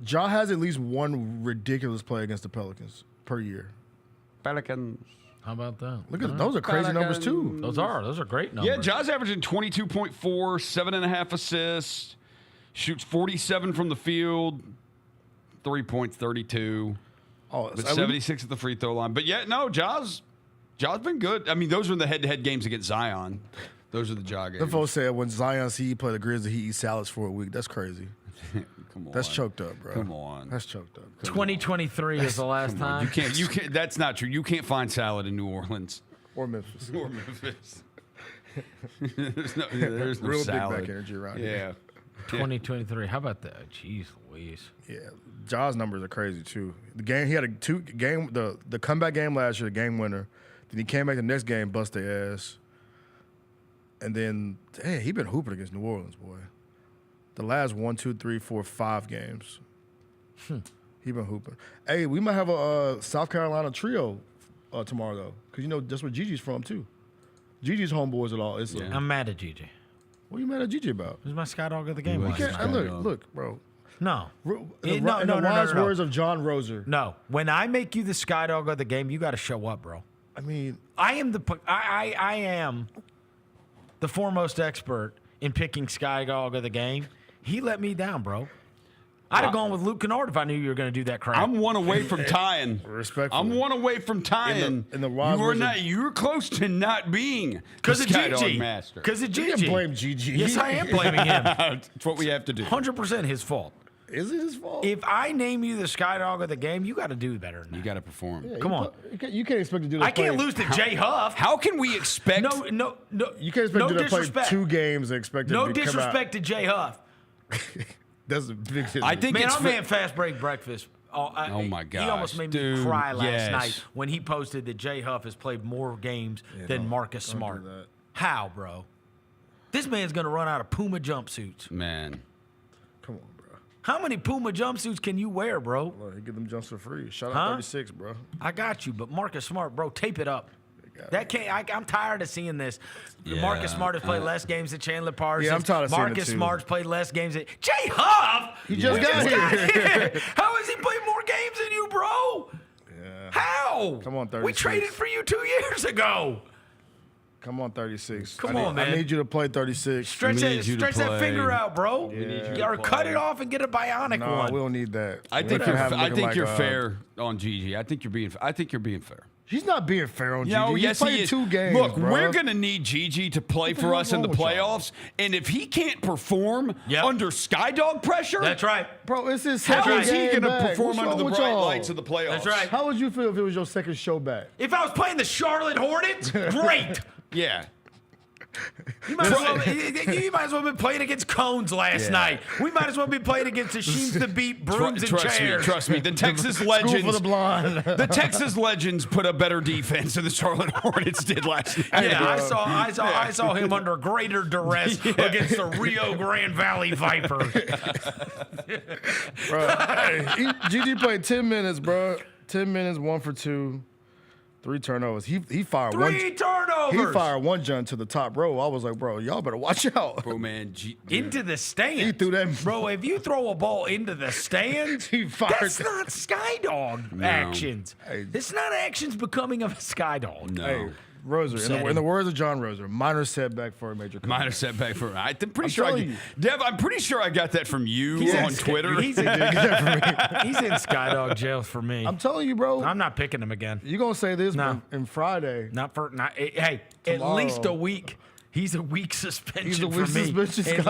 Ja has at least one ridiculous play against the Pelicans per year. Pelicans. How about that? Look at those are crazy numbers too. Those are great numbers. Yeah, Ja's averaging 22.4, 7.5 assists, shoots 47 from the field, 3 points, 32, with 76 at the free throw line. But yeah, no, Ja's been good. I mean, those were the head-to-head games against Zion. Those are the Ja games. The folks said when Zion see he play the Grizzlies, he eats salads for a week. That's crazy. Come on. That's choked up, bro. Come on. That's choked up. 2023 is the last time. You can't. That's not true. You can't find salad in New Orleans or Memphis. there's no real salad. big back energy around here. 2023. How about that? Jeez Louise. Yeah, Ja's numbers are crazy too. The game he had the comeback game last year, the game winner. Then he came back the next game, bust their ass. And then, he been hooping against New Orleans, boy. The last 1, 2, 3, 4, 5 games. He been hooping. Hey, we might have a South Carolina trio tomorrow, though. Because, that's where Gigi's from, too. Gigi's homeboys at all. I'm mad at Gigi. What are you mad at Gigi about? He's my sky dog of the game. Look, bro. No. In the wise words of John Roser. No. When I make you the sky dog of the game, you got to show up, bro. I mean, I am the foremost expert in picking sky dog of the game. He let me down, bro. I'd have gone with Luke Kennard if I knew you were going to do that crap. I'm one away from tying. Respectfully. I'm one away from tying. You're close to not being because of Gigi. Master. Because of Gigi. You can blame Gigi. Yes, I am blaming him. That's what we have to do. 100% his fault. Is it his fault? If I name you the sky dog of the game, you got to do better than that. You got to perform. Yeah, Come on. You can't expect to do that. I can't lose to Jay Huff. How can we expect? No. You can't expect to do that play 2 games and expect no to come out. disrespect to Jay Huff. That's a big thing. I think I'm man fast break breakfast. Oh my gosh. He almost made me cry last night when he posted that Jay Huff has played more games than Marcus Smart. How, bro? This man's gonna run out of Puma jumpsuits. Man. Come on, bro. How many Puma jumpsuits can you wear, bro? Well, he get them jumps for free. Shout out 36, bro. I got you, but Marcus Smart, bro, tape it up. That can't. I'm tired of seeing this. Marcus Smart has played less games than Chandler Parsons. Yeah, I'm tired of seeing it Marcus too. Smart's played less games than Jay Huff. He just got here. How has he played more games than you, bro? Yeah. How? Come on, 36. We traded for you 2 years ago. Come on, 36. Come on, man. I need you to play 36. Stretch that finger out, bro. Yeah. Or cut it off and get a bionic one. No, we don't need that. I think you're fair on Gigi. I think you're being fair. He's not being fair on Gigi. Yes, he played he is. 2 games. Look, bro. we're going to need Gigi to play for us in the playoffs. And if he can't perform under Skydog pressure, that's right. Bro, it's his how second is he game going to back? perform What's under the wrong with bright y'all? lights of the playoffs? That's right. How would you feel if it was your second show back? If I was playing the Charlotte Hornets, great. Yeah. You might as well have been playing against Cones last night. We might as well be playing against the Sheens to beat brooms and chairs. Trust me. The Texas Legends. For the blonde. The Texas Legends put a better defense than the Charlotte Hornets did last night. Yeah, I saw him under greater duress against the Rio Grande Valley Vipers. Bro, Gigi played 10 minutes, bro. 10 minutes, 1 for 2. 3 turnovers. He fired 3 turnovers. He fired one jump to the top row. I was like, bro, y'all better watch out. Bro, man. Into the stands. He threw that. Bro, if you throw a ball into the stands, that's not Skydog actions. Hey. It's not actions becoming of a Skydog. No. Hey, Roser, in the words of John Roser, minor setback for a major comeback. Minor setback for. I'm pretty sure I got that from you on Twitter. He's in Skydog jail for me. I'm telling you, bro. I'm not picking him again. You gonna say this in Friday? Hey, tomorrow. At least a week. He's a week suspension. He's a week for me. suspension.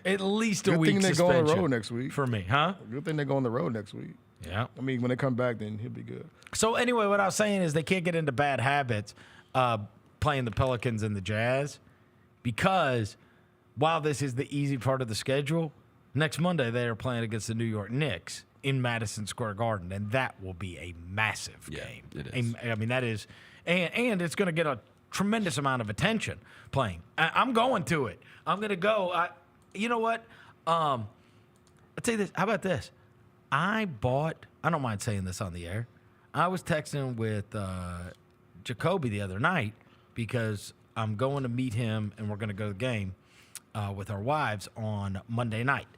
At least a week suspension. Good thing they go on the road next week for me, huh? Good thing they go on the road next week. Yeah. I mean, when they come back, then he'll be good. So anyway, what I was saying is they can't get into bad habits playing the Pelicans and the Jazz because while this is the easy part of the schedule, next Monday they are playing against the New York Knicks in Madison Square Garden, and that will be a massive game. It is. I mean, that is, and it's going to get a tremendous amount of attention playing. I'm going to it. I'm going to go. You know what? I'll tell you this. How about this? I don't mind saying this on the air. I was texting with Jacoby the other night because I'm going to meet him and we're going to go to the game with our wives on Monday night.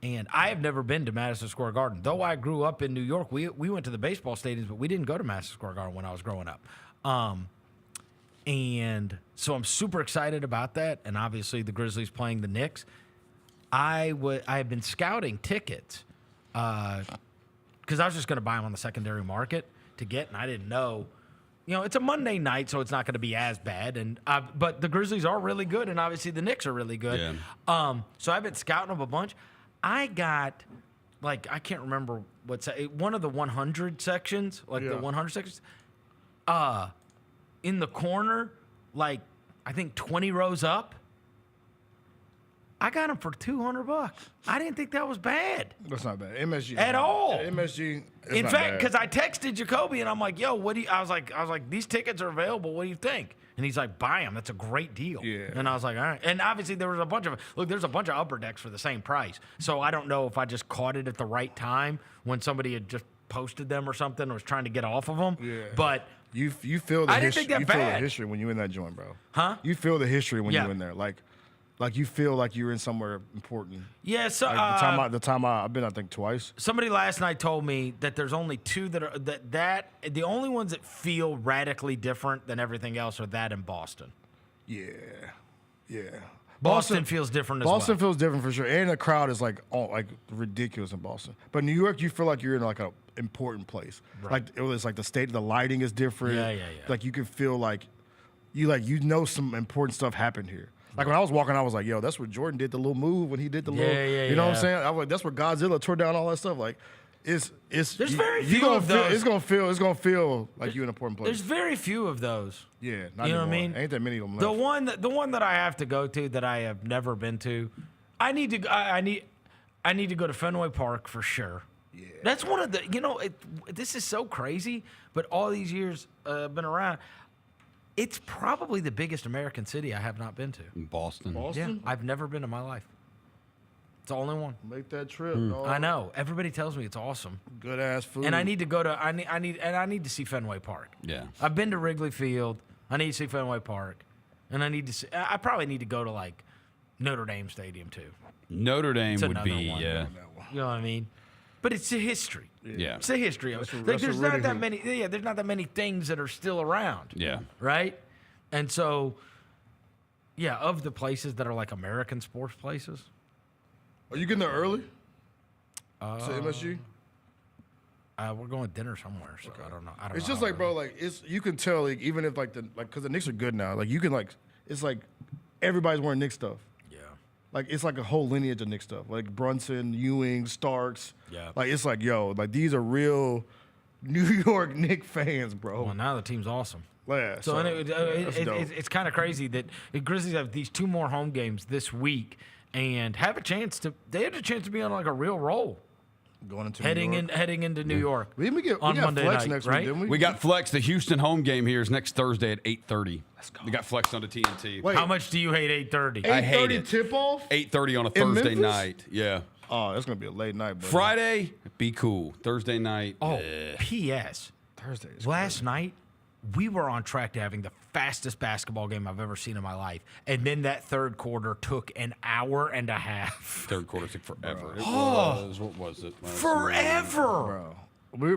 And I have never been to Madison Square Garden. Though I grew up in New York, we went to the baseball stadiums, but we didn't go to Madison Square Garden when I was growing up. And so I'm super excited about that. And obviously the Grizzlies playing the Knicks. I have been scouting tickets because I was just going to buy them on the secondary market to get, and I didn't know. You know, it's a Monday night, so it's not going to be as bad. But the Grizzlies are really good, and obviously the Knicks are really good. Yeah. So I've been scouting them a bunch. I got, I can't remember one of the 100 sections, the 100 sections. In the corner, I think 20 rows up. I got them for $200. I didn't think that was bad. That's not bad. MSG at all. MSG. In fact, because I texted Jacoby and I'm like, "Yo, what do you?" I was like, "These tickets are available. What do you think?" And he's like, "Buy them. That's a great deal." Yeah. And I was like, "All right." And obviously there was there's a bunch of upper decks for the same price. So I don't know if I just caught it at the right time when somebody had just posted them or something or was trying to get off of them. Yeah. But you feel the I didn't think that you bad. feel the history when you're in that joint, bro. Huh? You feel the history when you're in there, like you feel like you're in somewhere important. Yeah, so the time I've been, I think twice. Somebody last night told me that there's only two that are that the only ones that feel radically different than everything else are that in Boston. Yeah. Boston feels different as well. Boston feels different for sure, and the crowd is ridiculous in Boston. But New York, you feel like you're in an important place. Right. It's like the state, the lighting is different. Yeah. Like you can feel like you know some important stuff happened here. Like when I was walking, I was like, "Yo, that's where Jordan did the little move when he did the little." You know what I'm saying? I was like, "That's where Godzilla tore down all that stuff." Like, it's. There's very few of those. It's gonna feel like you're in an important place. There's very few of those. Yeah, not you know what I mean? Ain't that many of them left. The one that I have to go to that I have never been to, I need to go to Fenway Park for sure. Yeah, that's one of the. This is so crazy, but all these years been around. It's probably the biggest American city I have not been to. Boston. Yeah, I've never been in my life. It's the only one. Make that trip, dog. I know. Everybody tells me it's awesome. Good ass food. And I need to go to. I need to see Fenway Park. Yeah. I've been to Wrigley Field. I need to see Fenway Park, and I need to see. I probably need to go to Notre Dame Stadium too. Notre Dame would be one. yeah. You know what I mean? But it's a history. Yeah. It's a history of it. There's not that many. Yeah, there's not that many things that are still around. Yeah. Right. And so, yeah, of the places that are American sports places. Are you getting there early? To MSG? We're going to dinner somewhere, so I don't know. It's just bro, it's you can tell even if because the Knicks are good now, you can it's everybody's wearing Knicks stuff. Yeah. It's a whole lineage of Knicks stuff, Brunson, Ewing, Starks. Yeah. It's these are real New York Knicks fans, bro. Well, now the team's awesome. Yeah. So it's kind of crazy that the Grizzlies have these two more home games this week and have a chance to be on a real roll. Going into heading into New York. We get Monday flex night, next right? week, didn't we? We got flex. The Houston home game here is next Thursday at 8:30. Let's go. We got flex on the TNT. Wait. How much do you hate 8:30? I hate it. Tip off. 8:30 on a Thursday night. Yeah. Oh, that's gonna be a late night, bro. Friday, be cool. Thursday night. Oh, P.S. Thursday. Last night, we were on track to having the fastest basketball game I've ever seen in my life. And then that third quarter took an hour and a half. Third quarter took forever. What was it? Forever. Bro.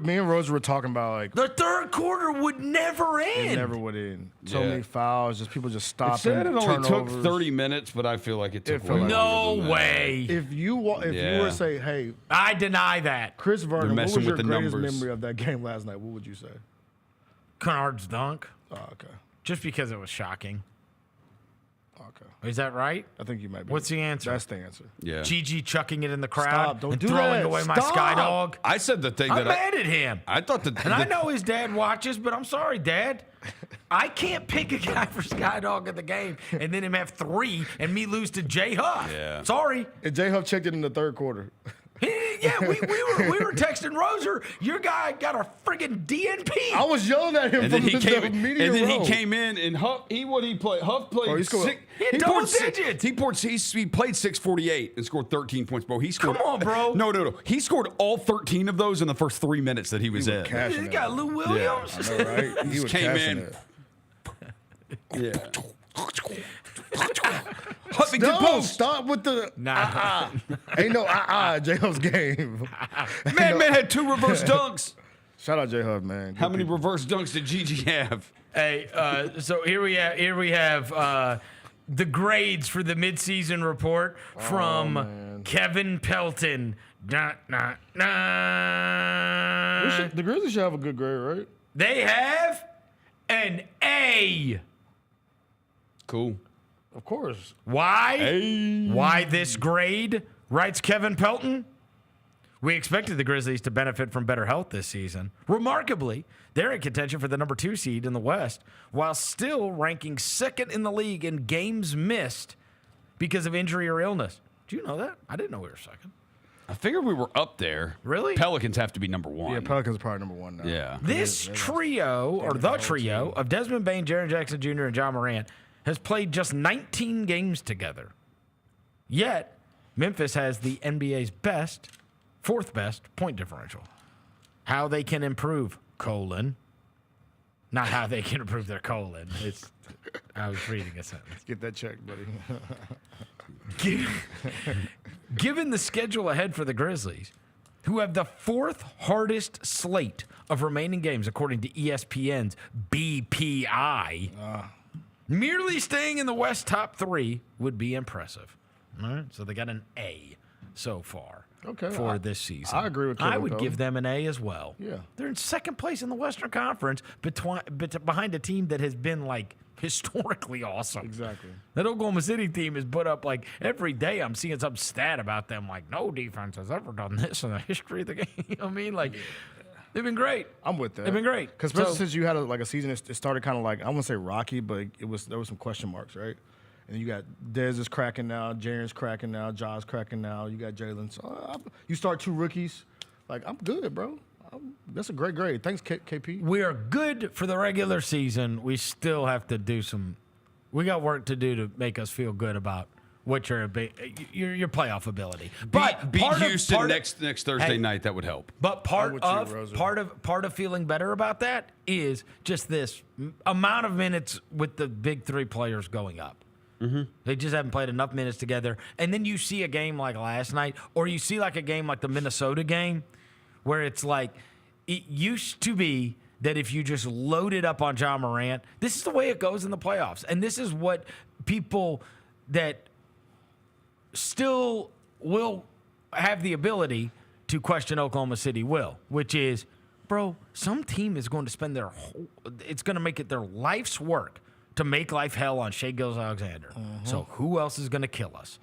Me and Rose were talking about the third quarter would never end. It never would end. So many fouls, people just stopping. It said it only took turnovers. 30 minutes, but I feel like it took no way. If you were to say, hey, I deny that. Chris Vernon, what was your greatest numbers. memory of that game last night? What would you say? Kennard's dunk. Oh, okay. Just because it was shocking. Okay. Is that right? I think you might be. What's the answer? That's the answer. Yeah. Gigi chucking it in the crowd Stop, don't and do throwing that. away my Stop. Sky Dog. I said the thing I'm that mad at him. I thought that. And I know his dad watches, but I'm sorry, Dad. I can't pick a guy for Sky Dog at the game and then him have 3 and me lose to J Huff. Yeah. Sorry. And J Huff checked it in the third quarter. Yeah, we were texting Roser. Your guy got a friggin' DNP. I was yelling at him And from then he the came. media And then row. he came in and Huff. He played. Huff played. he scored. He had double digits. He played 648 and scored 13 points. Bro, he scored. Come on, bro. No. He scored all 13 of those in the first 3 minutes that he was in. He got Lou Williams. I know, right? He was came cashing in. it. Yeah. Huffington No, Post. stop with the Ain't no J Huff's game. Man had 2 reverse dunks. Shout out J Huff, man. How many reverse dunks did Gigi have? Hey, so here we have the grades for the midseason report from Kevin Pelton. The Grizzlies should have a good grade, right? They have an A. Cool. Of course. Why? Why this grade? Writes Kevin Pelton. We expected the Grizzlies to benefit from better health this season. Remarkably, they're in contention for the number 2 seed in the West, while still ranking 2nd in the league in games missed because of injury or illness. Do you know that? I didn't know we were 2nd. I figured we were up there. Really? Pelicans have to be number 1. Yeah, Pelicans are probably number 1 now. Yeah. This trio, or the trio, of Desmond Bane, Jaren Jackson Jr., and John Morant has played just 19 games together. Yet, Memphis has the NBA's best, 4th best point differential. How they can improve, not how they can improve their colon. I was reading a sentence. Get that check, buddy. Given the schedule ahead for the Grizzlies, who have the 4th hardest slate of remaining games according to ESPN's BPI, merely staying in the West top 3 would be impressive. All right, so they got an A so far for this season. I agree with Kevin I would Pelton. give them an A as well. Yeah. They're in 2nd place in the Western Conference behind a team that has been like historically awesome. Exactly. That Oklahoma City team is put up like every day I'm seeing some stat about them like no defense has ever done this in the history of the game. You know what I mean? Like they've been great. I'm with that. They've been great. Because especially since you had a season, it started kind of like, I wouldn't say rocky, but there was some question marks, right? And you got Dez is cracking now, Jaren's cracking now, Ja's cracking now. You got Jaylen. So you start 2 rookies. Like, I'm good, bro. That's a great grade. Thanks, KP. We are good for the regular season. We still have to do we got work to do to make us feel good about what your playoff ability. But beat Houston next Thursday night. That would help. But part of feeling better about that is just this amount of minutes with the big 3 players going up. Mm-hmm. They just haven't played enough minutes together. And then you see a game like last night, or you see like a game like the Minnesota game, where it's like it used to be that if you just loaded up on John Morant, this is the way it goes in the playoffs. And this is what people that still will have the ability to question Oklahoma City will, which is, bro, some team is going to spend it's going to make it their life's work to make life hell on Shai Gilgeous-Alexander. So who else is going to kill us?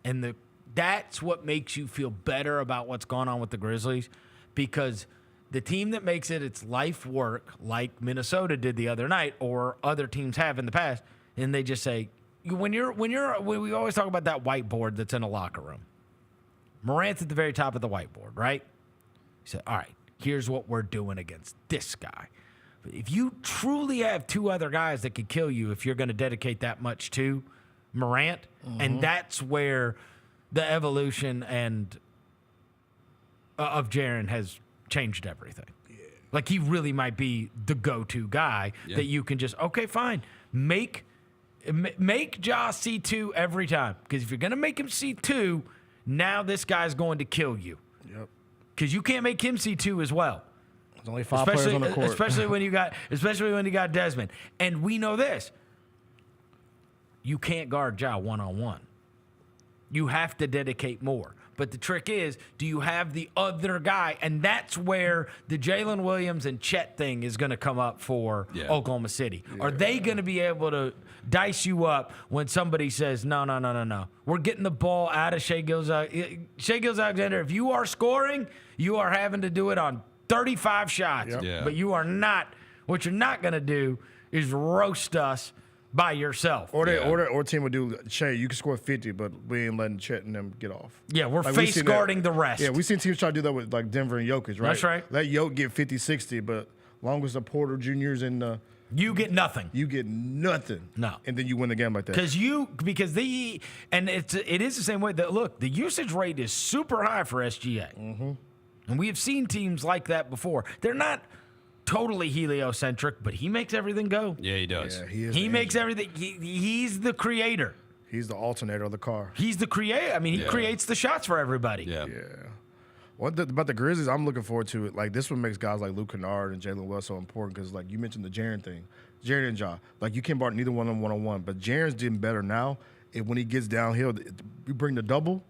And that's what makes you feel better about what's going on with the Grizzlies, because the team that makes it its life work, like Minnesota did the other night, or other teams have in the past, and they just say, when we always talk about that whiteboard that's in a locker room. Morant's at the very top of the whiteboard, right? He said, all right, here's what we're doing against this guy. But if you truly have 2 other guys that could kill you if you're going to dedicate that much to Morant, and that's where the evolution of Jaren has changed everything. Yeah. Like, he really might be the go-to guy that you can just, okay, fine, make Ja C2 every time. Because if you're going to make him C2, now this guy's going to kill you. Yep. Because you can't make him C2 as well. There's only 5 players on the court. Especially when you got Desmond. And we know this. You can't guard Ja one-on-one. You have to dedicate more. But the trick is, do you have the other guy? And that's where the Jaylen Williams and Chet thing is going to come up for Oklahoma City. Yeah. Are they going to be able to dice you up when somebody says, no, we're getting the ball out of Shai Gilgeous-Alexander. If you are scoring, you are having to do it on 35 shots. Yep. Yeah. But you are not. What you're not going to do is roast us by yourself. Or team would do, Shai, you can score 50, but we ain't letting Chet and them get off. Yeah, we're face guarding the rest. Yeah, we've seen teams try to do that with like Denver and Jokic, right? That's right. Let Jokic get 50, 60, but long as the Porter Juniors and you get nothing. You get nothing. No. And then you win the game like that. It is the same way that, look, the usage rate is super high for SGA. Mm-hmm. And we have seen teams like that before. They're not totally heliocentric, but he makes everything go. Yeah, he does. Yeah, he makes everything. He's the creator. He's the alternator of the car. He's the creator. I mean, he creates the shots for everybody. Yeah. About the Grizzlies, I'm looking forward to it. Like, this one makes guys like Luke Kennard and Jaylen Wells so important because, like, you mentioned the Jaren thing. Jaren and Ja. Like, you can't bar neither one of them one-on-one, but Jaren's getting better now. When he gets downhill, we bring the double,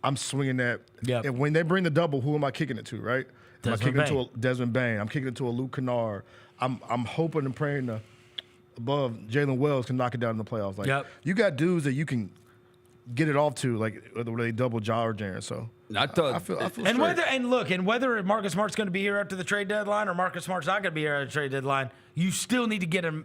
I'm swinging that. Yep. And when they bring the double, who am I kicking it to, right? Am I kicking it to a Desmond Bain? I'm kicking it to a Luke Kennard. I'm hoping and praying above Jaylen Wells can knock it down in the playoffs. Like, you got dudes that you can get it off to, like whether they double Ja or Jaren. So I feel and whether Marcus Smart's going to be here after the trade deadline or Marcus Smart's not going to be here after the trade deadline, you still need to get him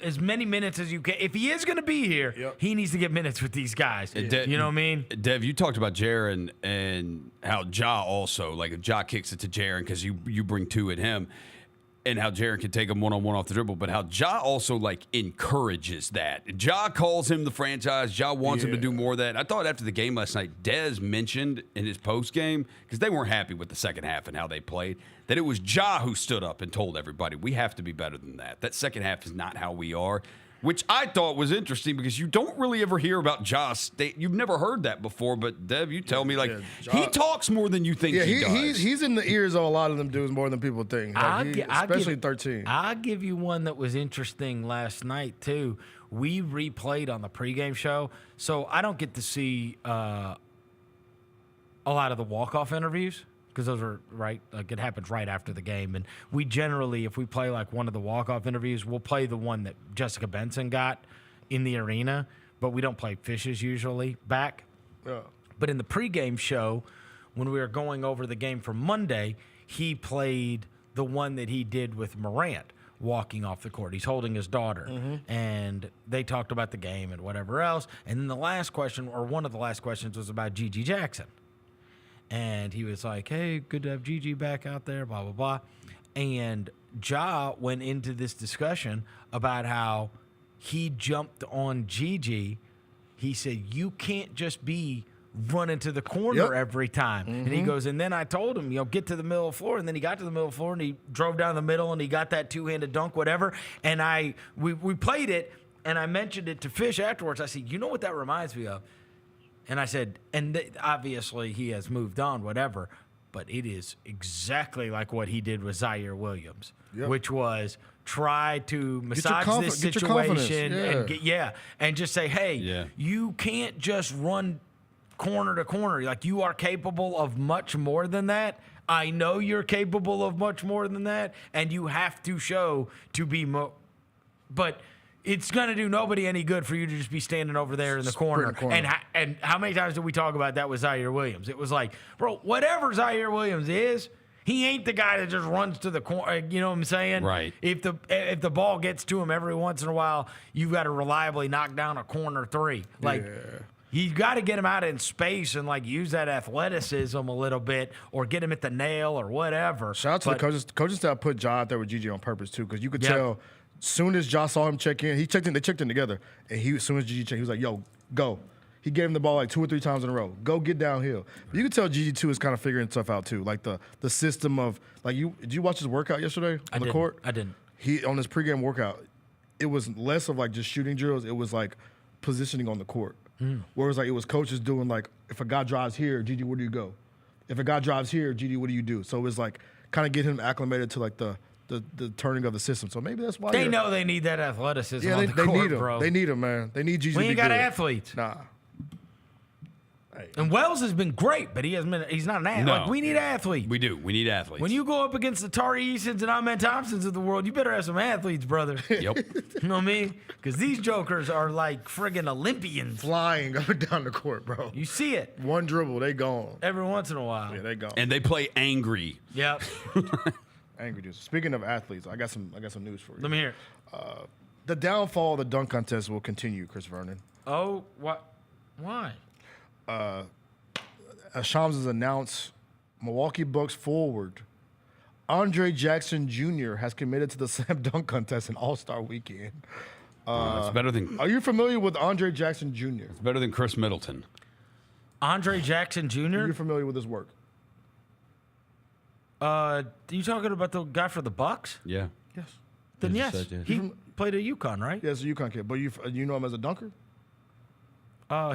as many minutes as you can. If he is going to be here, he needs to get minutes with these guys. You know what I mean? Dev, you talked about Jaren and how Ja also, like if Ja kicks it to Jaren because you bring two at him, and how Jaren can take him one-on-one off the dribble, but how Ja also, like, encourages that. Ja calls him the franchise. Ja wants him to do more of that. I thought after the game last night, Dez mentioned in his post-game, because they weren't happy with the second half and how they played, that it was Ja who stood up and told everybody, we have to be better than that. That second half is not how we are, which I thought was interesting because you don't really ever hear about Ja. You've never heard that before, but Dev, you tell me, like, he talks more than you think he does. He's in the ears of a lot of them dudes more than people think. Especially 13. I'll give you one that was interesting last night, too. We replayed on the pregame show, so I don't get to see a lot of the walk-off interviews, because those are it happens right after the game. And we generally, if we play like one of the walk-off interviews, we'll play the one that Jessica Benson got in the arena, but we don't play Fish's usually back. Yeah. But in the pregame show, when we were going over the game for Monday, he played the one that he did with Morant walking off the court. He's holding his daughter. Mm-hmm. And they talked about the game and whatever else. And then the last question, or one of the last questions, was about Gigi Jackson. And he was like, hey, good to have Gigi back out there, blah, blah, blah. And Ja went into this discussion about how he jumped on Gigi. He said, you can't just be running to the corner every time. Mm-hmm. And he goes, and then I told him, get to the middle of the floor. And then he got to the middle of the floor, and he drove down the middle, and he got that two-handed dunk, whatever. And we played it, and I mentioned it to Fish afterwards. I said, you know what that reminds me of? And I said, obviously he has moved on, whatever, but it is exactly like what he did with Zaire Williams, which was try to massage this situation and just say, hey, you can't just run corner to corner. Like, you are capable of much more than that. I know you're capable of much more than that, and you have to show to be more. But it's going to do nobody any good for you to just be standing over there in the corner. And how many times did we talk about that with Zaire Williams? It was like, bro, whatever Zaire Williams is, he ain't the guy that just runs to the corner. You know what I'm saying? Right. If the ball gets to him every once in a while, you've got to reliably knock down a corner three. Like, you've got to get him out in space and, like, use that athleticism a little bit, or get him at the nail or whatever. Shout out to the coaches. Coaches that put Ja out there with Gigi on purpose, too, because you could tell – soon as Ja saw him check in, they checked in together. And as soon as Gigi checked, he was like, yo, go. He gave him the ball like 2 or 3 times in a row. Go get downhill. But you could tell Gigi, too, is kind of figuring stuff out, too. Like the system of, like, did you watch his workout yesterday on the court? I didn't. On his pregame workout, it was less of, like, just shooting drills. It was, like, positioning on the court. Whereas, like, it was coaches doing, like, if a guy drives here, Gigi, where do you go? If a guy drives here, Gigi, what do you do? So it was, like, kind of get him acclimated to, like, the turning of the system. So maybe that's why they know they need that athleticism on the court, need him. bro. They need him, man. They need Gigi to be We ain't got good. athletes. Nah. And Wells has been great, but he's not an athlete. No. Like, we need athletes. We do. We need athletes. When you go up against the Tari Easons and Ahmed Thompsons of the world, you better have some athletes, brother. Yep. You know what I mean? Because these jokers are like friggin' Olympians. Flying up and down the court, bro. You see it. One dribble, they gone. Every once in a while. Yeah, they gone. And they play angry. Yep. Angry dudes. Speaking of athletes, I got some news for you. Let me hear. The downfall of the dunk contest will continue, Chris Vernon. Oh, what? Why? Shams has announced Milwaukee Bucks forward Andre Jackson Jr. has committed to the slam dunk contest in All-Star Weekend. It's better than. Are you familiar with Andre Jackson Jr.? It's better than Chris Middleton. Andre Jackson Jr.? Are you familiar with his work? Are you talking about the guy for the Bucks? Yeah. Yes. Then Yes, yes, I did. he played at UConn, right? Yes, a UConn kid. But you know him as a dunker?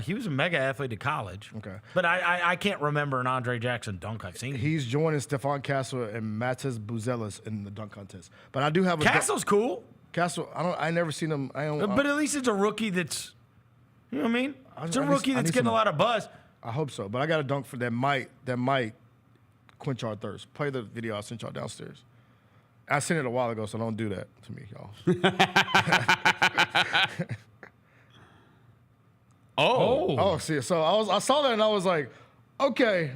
He was a mega athlete at college. Okay. But I can't remember an Andre Jackson dunk I've seen. He's joining Stephon Castle and Matas Buzelis in the dunk contest. But I do have a Castle's cool. Castle, I never seen him. But at least it's a rookie that's, you know what I mean? It's a rookie that's getting a lot of buzz. I hope so. But I got a dunk for that might quench our thirst. Play the video I sent y'all downstairs. I sent it a while ago, so don't do that to me, y'all. See, so I saw that and I was like, okay,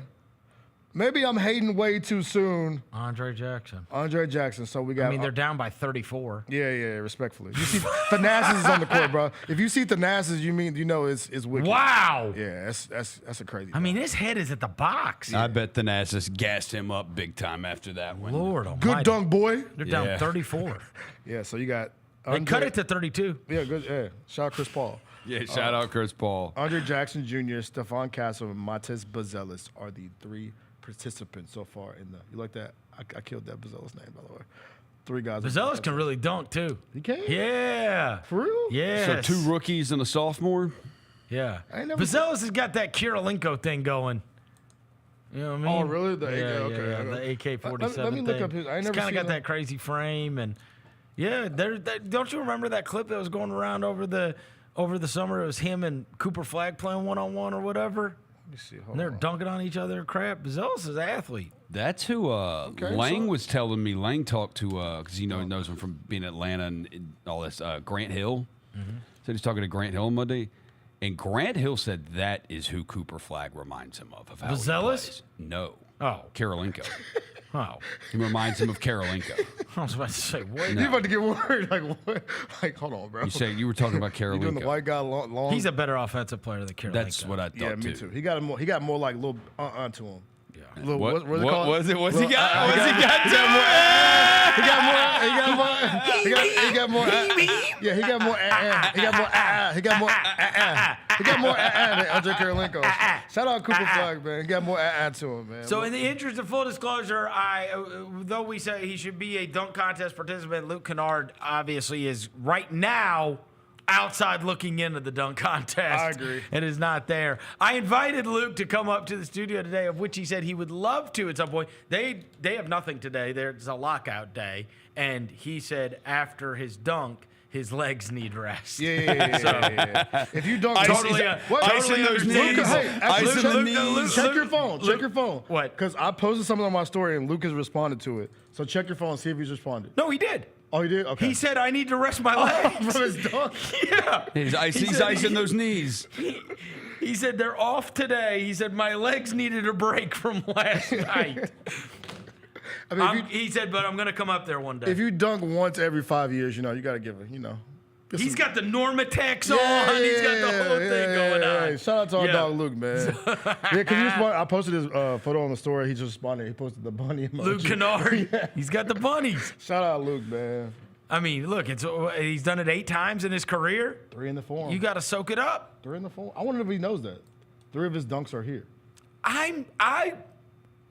maybe I'm hating way too soon. Andre Jackson. So we got. I mean, they're down by 34. Yeah, respectfully. You see, Thanasis is on the court, bro. If you see Thanasis, you know it's wicked. Wow. Yeah, that's a crazy. I mean, his head is at the box. I bet Thanasis gassed him up big time after that one. Lord almighty. Good dunk, boy. They're down 34. Yeah, so you got. They cut it to 32. Yeah, good. Yeah, shout out Chris Paul. Yeah, shout out Chris Paul. Andre Jackson Jr., Stephon Castle, and Matas Buzelis are the three participants so far in the. You like that? I killed that Buzelis name, by the way. Three guys. Buzelis can really dunk too. He can? Yeah. For real? Yeah. So 2 rookies and a sophomore. Yeah. Buzelis has got that Kirilenko thing going. You know what I mean? Oh, really? The the AK-47 Let me look up his. I He's never kind of seen got that crazy frame, and don't you remember that clip that was going around over the summer? It was him and Cooper Flagg playing one-on-one or whatever. Let me see. And they're dunking on each other and crap. Buzelis is an athlete. That's who Lang was telling me. Lang talked to, because knows him from being in Atlanta and all this, Grant Hill. Mm-hmm. Said he's talking to Grant Hill Monday. And Grant Hill said that is who Cooper Flagg reminds him of how Buzelis? he plays. No. Oh. Kirilenko. Oh. He reminds him of Kirilenko. I was about to say, what? You're about to get worried. Like, what? Like, hold on, bro. You were talking about Kirilenko. You doing the white guy long? He's a better offensive player than Kirilenko. That's what I thought, Yeah, me too. He got more like little to him. Yeah. Little, what what's it What's called? he got? What's he got? He got more. Yeah, he got more. He got more than Andre Kirilenko. Shout out Cooper Flagg, man. He got more to him, man. So, in the interest of full disclosure, though we say he should be a dunk contest participant, Luke Kennard obviously is right now outside looking into the dunk contest. I agree. It is not there. I invited Luke to come up to the studio today, of which he said he would love to at some point. They have nothing today. There's a lockout day. And he said after his dunk, his legs need rest. Yeah. If you dunk, totally understand. Check your phone. Check your phone. What? Because I posted something on my story and Luke has responded to it. So check your phone and see if he's responded. No, he did. Oh, he did? Okay. He said, I need to rest my legs. From his dunk? Yeah. He's icing those knees. He said, they're off today. He said, my legs needed a break from last night. I mean, he said, but I'm going to come up there one day. If you dunk once every 5 years, you got to give it, He's got the Normatex on. He's got the whole thing going on. Shout out to our dog Luke, man. I posted his photo on the story. He just responded. He posted the bunny emoji. Luke Kennard. He's got the bunnies. Shout out Luke, man. I mean, look, he's done it 8 times in his career. 3 in the Forum. You got to soak it up. 3 in the Forum. I wonder if he knows that. 3 of his dunks are here.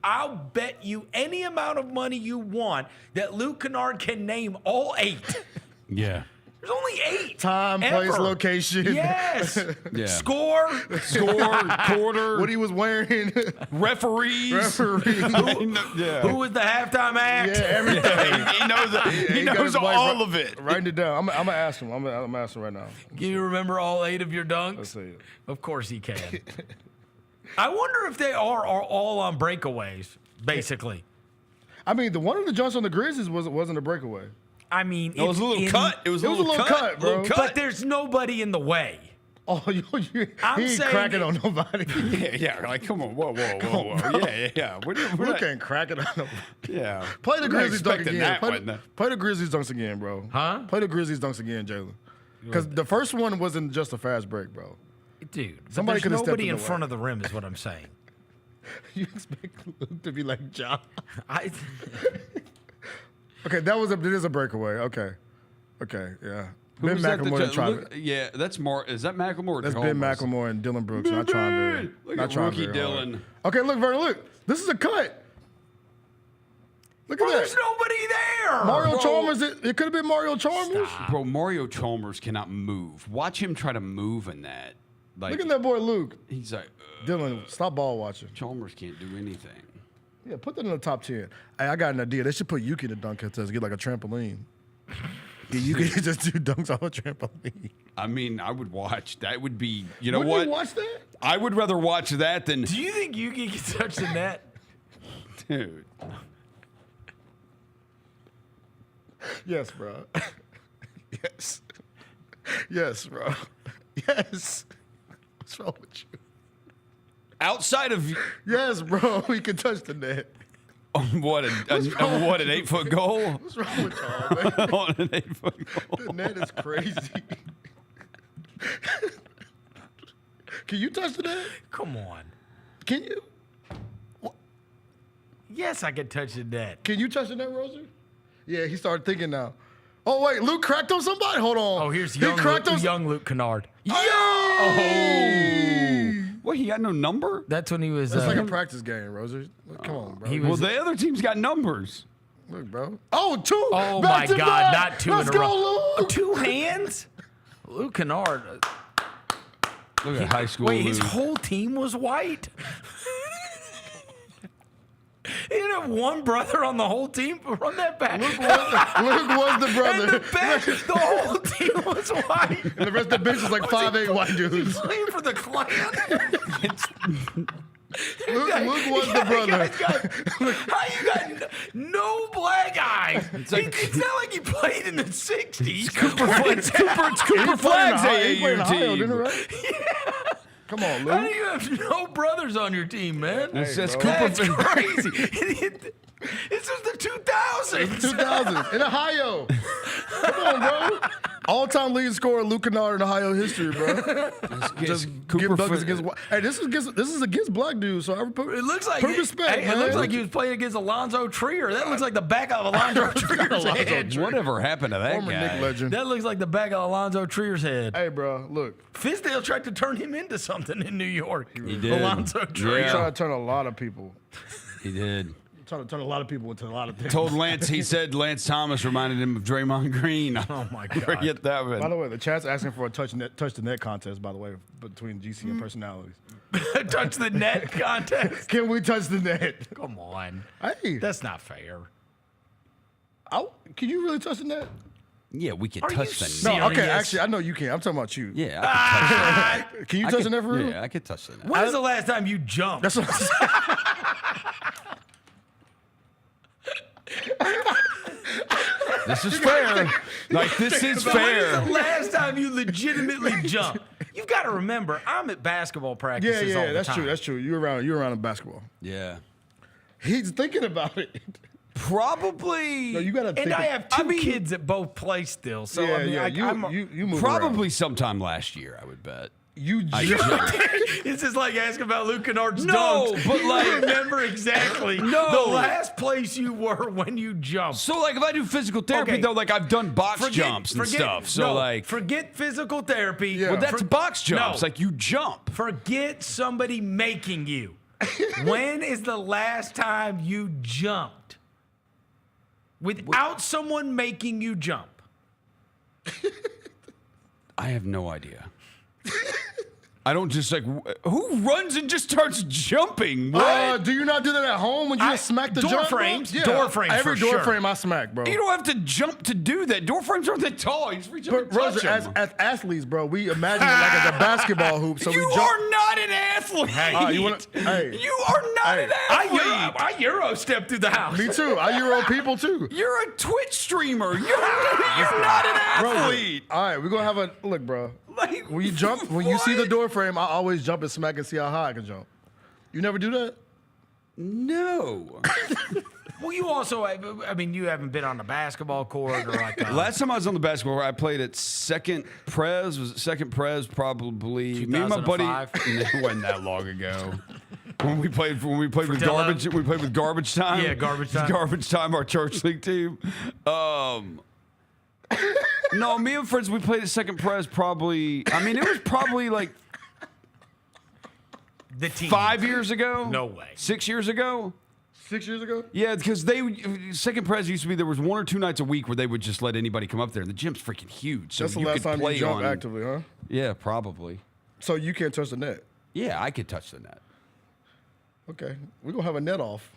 I'll bet you any amount of money you want that Luke Kennard can name all 8. Yeah. There's only 8. Time, place, location. Yes. Yeah. Score, quarter. What he was wearing. Referees. Who was the halftime act? Yeah, everything. he knows all of it. Write it down. I'm going to ask him. I'm going to ask him right now. Can you remember all 8 of your dunks? Let's see it. Of course he can. I wonder if they are all on breakaways, basically. I mean, the one of the jumps on the Grizzlies wasn't a breakaway. I mean, it was a little cut. It was a little cut, bro. But there's nobody in the way. Oh, he ain't cracking on nobody. yeah. Like, come on, whoa. Yeah. Luke ain't cracking on nobody. Yeah. Play the Grizzlies dunk expecting again. that Play the Grizzlies dunks again, bro. Huh? Play the Grizzlies dunks again, Jaylen. Because the first one wasn't just a fast break, bro. Dude, Somebody there's could have stepped nobody in in the front way. of the rim is what I'm saying. You expect Luke to be like Ja? I Okay, it is a breakaway. Okay, yeah. Who Ben was that McLemore that- tried. look, yeah, that's more. Is that McLemore or That's Chalmers? Ben McLemore and Dylan Brooks. Not trying very. Look not at trying rookie very hard. Dylan. Okay, look, Vernon, look. This is a cut. Look at there's that. nobody there. Mario Chalmers. It could have been Mario Chalmers. Bro, Mario Chalmers cannot move. Watch him try to move in that. Like, Look at that boy Luke. He's like, Dylan, stop ball watching. Chalmers can't do anything. Yeah, put that in the top 10. Hey, I got an idea. They should put Yuki in the dunk contest, get like a trampoline. Yeah, you can just do dunks on a trampoline. I mean, I would watch. That would be, you know Would what? you watch that? I would rather watch that than. Do you think Yuki can touch the net? Dude. Yes, bro. Yes. Yes, bro. Yes. What's wrong with you? Outside of. Yes, bro. He can touch the net. On what, an 8-foot goal? What's wrong with y'all, man? On an 8-foot goal. The net is crazy. Can you touch the net? Come on. Can you? Yes, I can touch the net. Can you touch the net, Roser? Yeah, he started thinking now. Oh, wait, Luke cracked on somebody? Hold on. Oh, here's He cracked on young Luke Kennard. What, he got no number? That's when he was. It's like a practice game, Roser. Come on, bro. Well, the other team's got numbers. Look, bro. Oh, two. Oh, back my to God. back. Not 2 Let's in a row. go, Luke. 2 hands? Luke Kennard. Look at high school. Wait, his Luke. whole team was white? He didn't have one brother on the whole team. Run that back. Luke was the brother. And the bench, the whole team was white. And the rest of the bench is like 5'8" white dudes. Playing for the Klan. Luke was the brother. How you got no black guys? It's not like he played in the 60s. Cooper Flagg's AAU team. Come on, How do Luke. you have no brothers on your team, man? It's just That's Cooper. crazy. This was the 2000s. 2000 in Ohio. Come on, bro. All-time leading scorer Luke Kennard in Ohio history, bro. Just give buckets against. Hey, this is against black dudes. So I put, It looks like put respect, it man. looks like he was playing against Alonzo Trier. That looks like the back of Alonzo Trier's head. Whatever happened to that Former guy? Knick legend. That looks like the back of Alonzo Trier's head. Hey, bro, look. Fizdale tried to turn him into something in New York. He did. Alonzo Trier. He tried to turn a lot of people. He did. Trying to turn a lot of people into a lot of things. Told Lance, he said Lance Thomas reminded him of Draymond Green. Oh my God. Forget that By one. the way, the chat's asking for a touch the net contest. By the way, between GC and personalities. Touch the net contest. Can we touch the net? Come on. Hey, That's not fair. can you really touch the net? Yeah, we could Are touch you the No, net. okay. Serious? Actually, I know you can. I'm talking about you. Yeah, I could touch Can you I touch could- the net for real? Yeah, I could touch the net. When's the last time you jumped? That's what I'm saying. This is fair. Like, this is When's fair. the last time you legitimately jumped? You've got to remember, I'm at basketball practices all the that's time. true. That's true. You're around in basketball. Yeah. He's thinking about it. Probably. No, you gotta think. And I have two kids that both play still. So, I mean, you move Probably around. sometime last year, I would bet. You I just jumped. It's just like asking about Luke Kennard's No, dunks. but like- You remember exactly No. the last place you were when you jumped. So, like, if I do physical therapy, Okay. though, like, I've done box jumps and stuff. So, no, like, forget physical therapy. Yeah. well, that's box jumps. No. Like, you jump. Forget somebody making you. When is the last time you jumped? Without someone making you jump. I have no idea. I don't just like who runs and just starts jumping. What? Do you not do that at home when you just smack the door jump? frames? Yeah, Door frames every for door sure. frame I smack, bro. You don't have to jump to do that. Door frames aren't that tall. You just reach up and touch Roger, them. as athletes, bro, we imagine it like as a basketball hoop. So you we jump. are not an athlete. Hey, you are not an athlete. I Euro step through the house. Me too. I Euro people too. You're a Twitch streamer. You're not an athlete. All right, we're gonna have a look, bro. Like, when you jump, when you see the door frame, I always jump and smack and see how high I can jump. You never do that? No. Well, you also, I mean, you haven't been on the basketball court or like. Last time I was on the basketball court, I played at Second Pres. Was it Second Pres? Probably. Me and my buddy. It wasn't that long ago. When we played with garbage, we played with Garbage Time. Yeah, Garbage Time. Garbage Time, our church league team. No, me and friends, we played at Second Pres probably. I mean, it was probably like the team. 5 years ago. No way. 6 years ago. 6 years ago? Yeah, because Second Pres used to be there was 1 or 2 nights a week where they would just let anybody come up there. The gym's freaking huge, so That's the you last could time play you jumped on actively, huh? Yeah, probably. So you can't touch the net. Yeah, I could touch the net. Okay, we're gonna have a net off.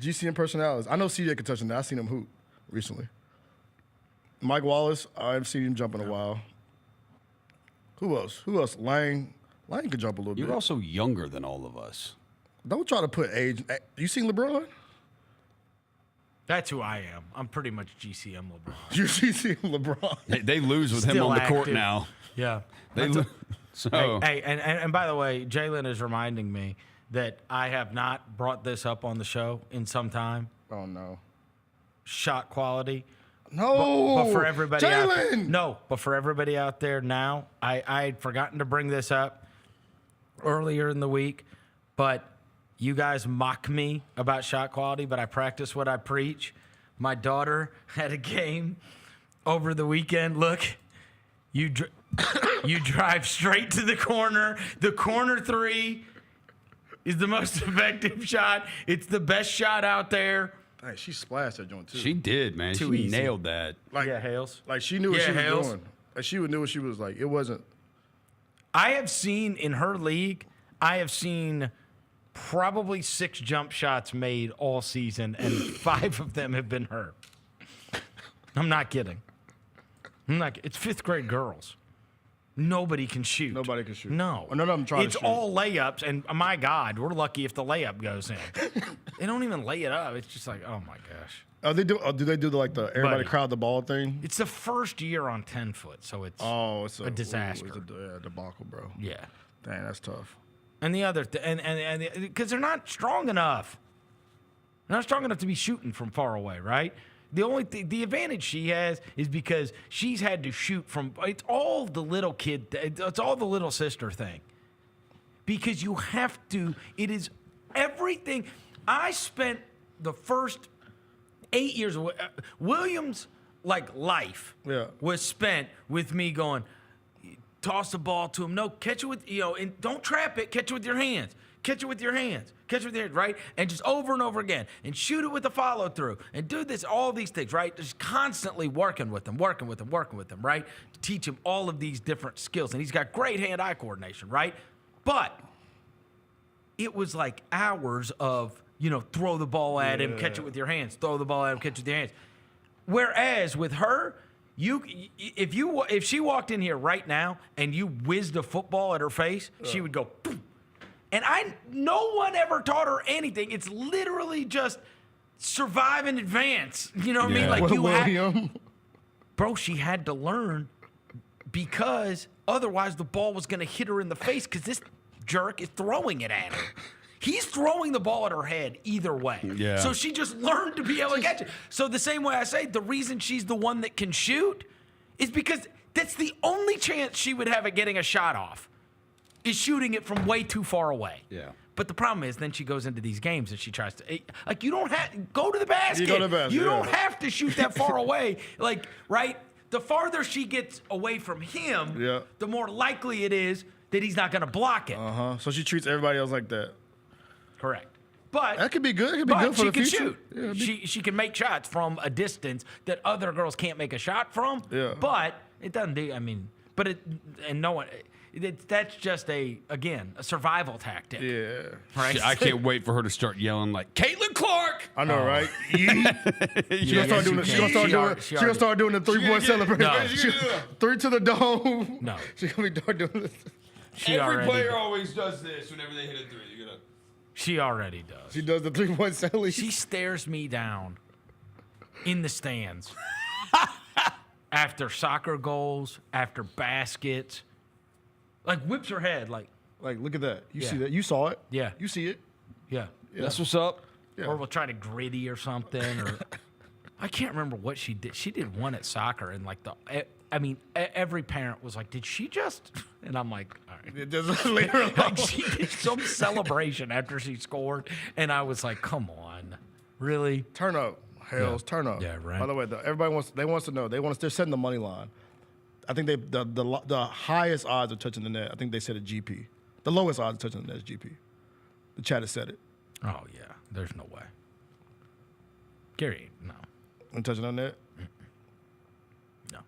GCM personalities. I know CJ can touch the net. I've seen him hoop recently. Mike Wallace, I've seen him jump in a while. Who else? Lang can jump a little bit. You're also younger than all of us. Don't try to put age. You seen LeBron? That's who I am. I'm pretty much GCM LeBron. You GCM LeBron. They lose with him Still on the court active. now. Yeah. They so. Hey, and by the way, Jaylen is reminding me that I have not brought this up on the show in some time. Oh no. Shot quality. No. But for everybody out there, Jaylen! no, but for everybody out there now, I had forgotten to bring this up earlier in the week, but you guys mock me about shot quality, but I practice what I preach. My daughter had a game over the weekend. Look, you drive straight to the corner. The corner three is the most effective shot. It's the best shot out there. Hey, she splashed that joint too. She did, man. Too She easy. nailed that. Like, yeah, Hales. Like she knew what she was Hales. doing. Like she knew what she was like. It wasn't. I have seen in her league, I have seen probably 6 jump shots made all season, and 5 of them have been her. I'm not kidding. It's 5th grade girls. Nobody can shoot. Nobody can shoot. No. None of them try to It's shoot. all layups, and my God, we're lucky if the layup goes in. They don't even lay it up. It's just like, oh my gosh. Do they do the everybody Buddy. crowd the ball thing? It's the first year on 10 foot, so it's It's a disaster. It's a debacle, bro. Yeah. Dang, that's tough. And the other, and because they're not strong enough. They're not strong enough to be shooting from far away, right? The advantage she has is because she's had to shoot from. It's all the little kid. It's all the little sister thing. Because you have to. It is everything. I spent the first 8 years. Williams' life was spent with me going. Toss the ball to him. No, catch it with, and don't trap it. Catch it with your hands. Catch it with your hands. Catch it with your hands, right? And just over and over again. And shoot it with the follow through. And do this, all these things, right? Just constantly working with them, right? To teach him all of these different skills. And he's got great hand-eye coordination, right? But it was like hours of, throw the ball at him, catch it with your hands. Throw the ball at him, catch it with your hands. Whereas with her, if she walked in here right now and you whizzed a football at her face, she would go, boom. And no one ever taught her anything. It's literally just survive and advance. You know what I mean? Like William. Bro, she had to learn because otherwise the ball was going to hit her in the face because this jerk is throwing it at her. He's throwing the ball at her head either way. Yeah. So she just learned to be able to catch it. So the same way I say, the reason she's the one that can shoot is because that's the only chance she would have at getting a shot off is shooting it from way too far away. Yeah. But the problem is then she goes into these games and she tries to, you don't have, go to the basket. You go to the basket, You yeah. don't have to shoot that far away. Right? The farther she gets away from him, the more likely it is that he's not going to block it. So she treats everybody else like that. Correct. But that could be good. It could be good for the future. She can shoot. She can make shots from a distance that other girls can't make a shot from. Yeah. But it doesn't do. But no one. That's just a survival tactic. Yeah. Right? I can't wait for her to start yelling like Caitlin Clark. I know, right? She's gonna start doing the 3-point celebration. No. 3 to the dome. No. She's gonna be doing this. Every player always does this whenever they hit a 3. You gotta. She already does. She does the 3-point celebration. She stares me down in the stands after soccer goals, after baskets. Like whips her head, like look at that. You see that? You saw it. Yeah. You see it. Yeah. That's what's up. Yeah. Or we'll try to gritty or something. Or I can't remember what she did. She did one at soccer, and like every parent was like, "Did she just?" And I'm like, "All right." Just leave her alone. Like she did some celebration after she scored, and I was like, "Come on, really?" Turn up, Hells. Turn up. Yeah, right. By the way, everybody wants to know. They're setting the money line. I think the highest odds of touching the net. I think they said a GP. The lowest odds of touching the net is GP. The chat has said it. Oh yeah, there's no way. Gary, no. I'm touching on that. No.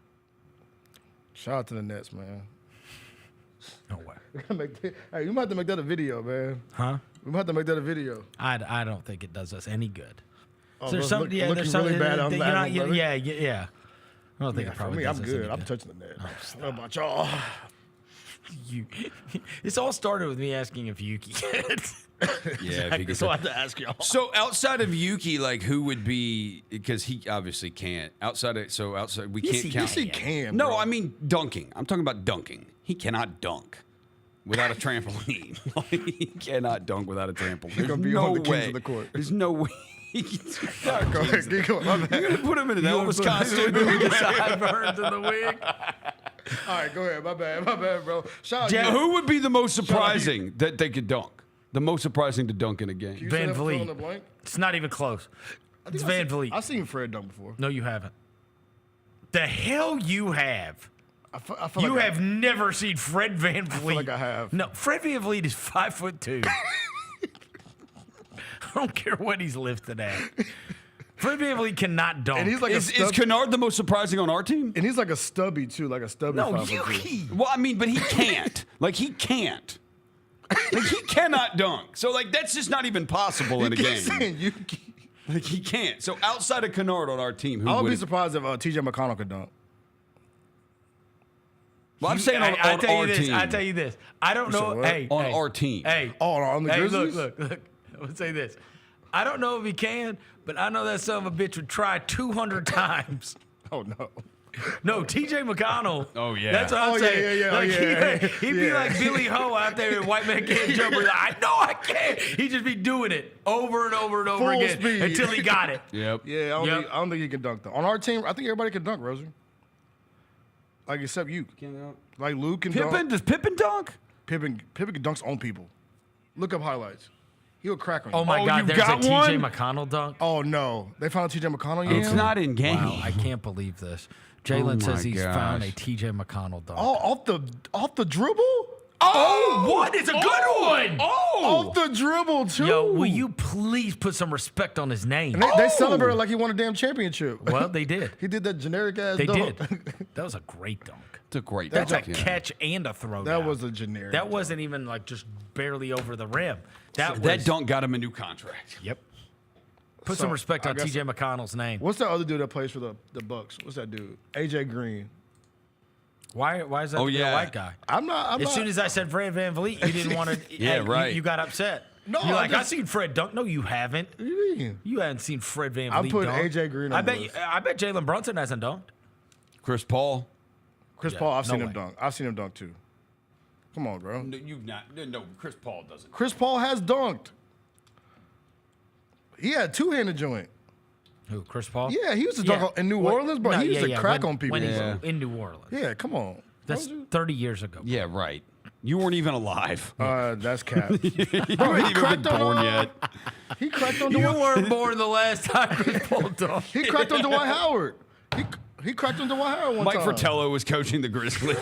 Shout out to the Nets, man. No way. Hey, you might have to make that a video, man. Huh? We might have to make that a video. I don't think it does us any good. Oh, there's bro, something. looking really bad on that. Yeah. I don't think it For probably me, does I'm us good. any I'm good. touching the net. I don't know about y'all. This all started with me asking if Yuki could. Yeah, if he So I have to ask y'all. So outside of Yuki, like who would be? Because he obviously can't. Outside, we Yes, can't he- count. yes, he can, No, bro. I mean dunking. I'm talking about dunking. He cannot dunk without a trampoline. He cannot dunk without a trampoline. There's gonna be no on the kings way. of the court. There's no way. Go ahead, keep going. My bad. You're gonna put him in an Elvis costume. Sideburns in the wig. All right, go ahead. My bad, bro. Shout out. Who would be the most surprising that they could dunk? The most surprising to dunk in a game. You Van said fill in Vliet. the blank? It's not even close. It's Van Vliet. I've seen Fred dunk before. No, you haven't. The hell you have. I feel You like have never seen Fred Van Vliet. I feel like I have. No, Fred Van Vliet is 5'2". I don't care what he's lifted at. Fred Van Vliet cannot dunk. And he's like Is Kennard the most surprising on our team? And he's like a stubby too, like a stubby. No, 5'2". Well, I mean, but he can't. He can't. He cannot dunk. So, that's just not even possible in a game. He can't. So, outside of Kennard on our team, who I would would be surprised if TJ McConnell could dunk. Well, I'm saying on I tell our you this. team. I tell you this. I don't know. what? Hey, On hey, our team. Hey, on the Grizzlies? Look. I would say this. I don't know if he can, but I know that son of a bitch would try 200 times. Oh no. No, TJ McConnell. Oh, yeah. That's what I'm saying. Yeah. He'd be like Billy Ho out there in White Man Can't Jump. Like, I know I can't. He'd just be doing it over and over and over Full again speed. until he got it. Yep. Yeah, I don't think he can dunk though. On our team, I think everybody can dunk, Roser. Like except you. Like Luke can dunk. Does Pippen dunk? Pippen dunks on people. Look up highlights. He'll crack on you. Oh my God, you there's got a TJ one? McConnell dunk. Oh no, they found TJ McConnell. Yeah. It's not in game. Wow, I can't believe this. Jalen Oh says my he's found a gosh. TJ McConnell dunk. Oh, off the dribble. Oh, what? It's a good one. Off the dribble too. Yo, will you please put some respect on his name? And they celebrated like he won a damn championship. Well, they did. He did that generic ass They dunk. did. That was a great dunk. It's a great That's dunk. a catch and a throw. That was a generic. That wasn't even just barely over the rim. That dunk got him a new contract. Yep. Put So, some respect I on guess- TJ McConnell's name. What's that other dude that plays for the Bucks? What's that dude? AJ Green. Why is that Oh, the yeah. white guy? I'm As soon as I said Fred Van Vliet, you didn't want to. Yeah, right. You got upset. No, You're like, I I've seen Fred dunk. No, you haven't. What do you mean? You haven't seen Fred Van I'm Vliet putting dunk. AJ Green on I the bet. list. I bet Jalen Brunson hasn't dunked. Chris Paul. Chris Yeah, Paul, I've no seen him way. dunk. I've seen him dunk too. Come on, bro. No, you've not. No, Chris Paul doesn't. Chris Paul has dunked. He had two-handed joint. Who? Chris Paul? Yeah, he used to dunk in New Orleans, bro. He used to crack on people. when he was Yeah. in New Orleans. Yeah, come on. That's 30 years ago. Yeah, right. You weren't even alive. That's cap. You haven't even been born yet. He cracked on You Dwight. weren't born the last time Chris Paul dunked. He cracked on Dwight Howard. He cracked on Dwight Howard one Mike time. Fratello was coaching the Grizzlies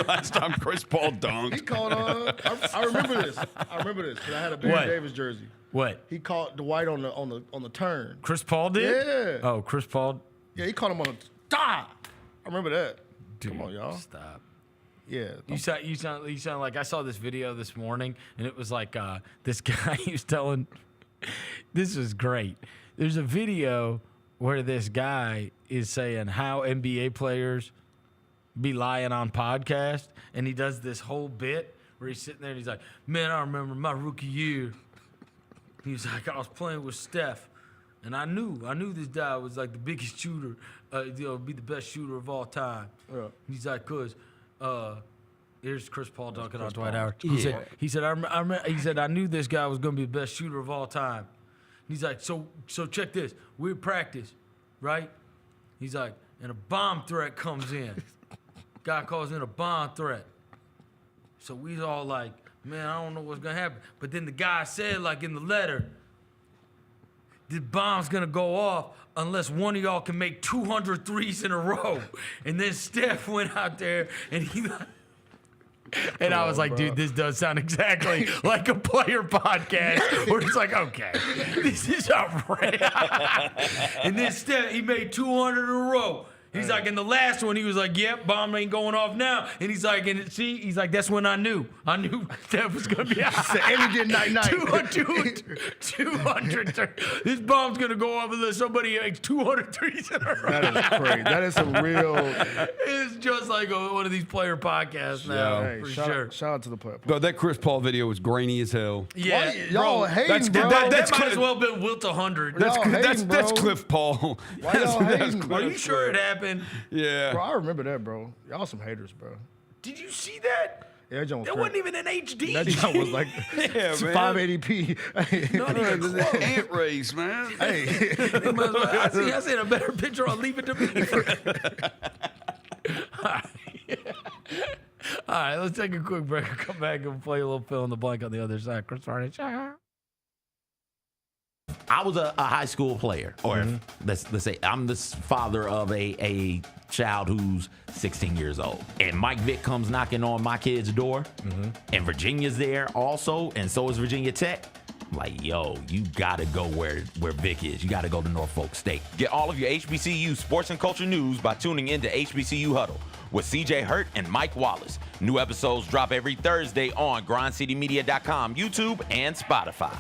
last time Chris Paul He dunked. called I remember this. I remember this because I had a Barry What? Davis jersey. What? He caught Dwight on the turn. Chris Paul did? Yeah. Oh, Chris Paul. Yeah, he caught him on a die. I remember that. Dude, Come on, y'all. Stop. Yeah. You sound like I saw this video this morning, and it was like this guy he was telling. This was great. There's a video where this guy is saying how NBA players be lying on podcasts, and he does this whole bit where he's sitting there and he's like, "Man, I remember my rookie year." He's like, "I was playing with Steph, and I knew this guy was like the biggest shooter, be the best shooter of all time." Yeah. He's like, "Cause here's Chris Paul talking on Dwight Paul. Howard." He said, I knew this guy was gonna be the best shooter of all time." He's like, so check this. We practice, right? He's like, and a bomb threat comes in. Guy calls in a bomb threat. So we all like, man, I don't know what's gonna happen. But then the guy said, like in the letter, the bomb's gonna go off unless one of y'all can make 200 threes in a row. And then Steph went out there and he and I was like, dude, this does sound exactly like a player podcast where it's like, okay, this is outrageous. And then Steph, he made 200 in a row. He's like, in the last one, he was like, yep, bomb ain't going off now. And he's like, he's like, that's when I knew Steph was going to be out. And he did night-night. 200. This bomb's going to go off unless somebody makes 200 threes in a row. That is crazy. That is some real. It's just like one of these player podcasts now, Hey, for shout sure. out to the player. Bro, that Chris Paul video was grainy as hell. Yeah, Y'all hating, bro. That might as well have been Wilt 100. That's Cliff Paul. Why y'all hating? Are you sure it happened? Yeah. Bro, I remember that, bro. Y'all some haters, bro. Did you see that? Yeah, that joint was That wasn't even in HD. That joint was like 580p. Not even close. Ant race, man. Hey. I seen a better picture on Leave It to Beaver. All right, let's take a quick break. Come back and play a little fill in the blank on the other side. Chris Vernon. I was a high school player, or let's say I'm the father of a child who's 16 years old. And Mike Vick comes knocking on my kid's door, and Virginia's there also, and so is Virginia Tech. I'm like, yo, you gotta go where Vick is. You gotta go to Norfolk State. Get all of your HBCU sports and culture news by tuning into HBCU Huddle with CJ Hurt and Mike Wallace. New episodes drop every Thursday on grindcitymedia.com, YouTube, and Spotify.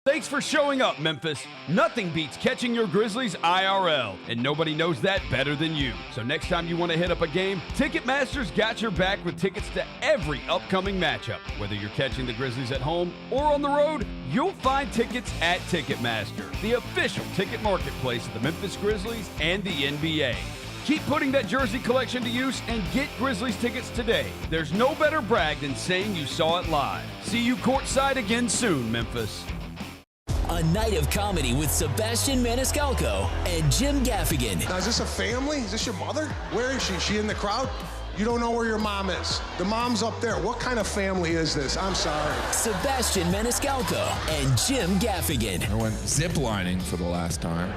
Thanks for showing up, Memphis. Nothing beats catching your Grizzlies IRL, and nobody knows that better than you. So next time you want to hit up a game, Ticketmaster's got your back with tickets to every upcoming matchup. Whether you're catching the Grizzlies at home or on the road, you'll find tickets at Ticketmaster, the official ticket marketplace of the Memphis Grizzlies and the NBA. Keep putting that jersey collection to use and get Grizzlies tickets today. There's no better brag than saying you saw it live. See you courtside again soon, Memphis. A night of comedy with Sebastian Maniscalco and Jim Gaffigan. Now, is this a family? Is this your mother? Where is she? Is she in the crowd? You don't know where your mom is. The mom's up there. What kind of family is this? I'm sorry. Sebastian Maniscalco and Jim Gaffigan. I went ziplining for the last time.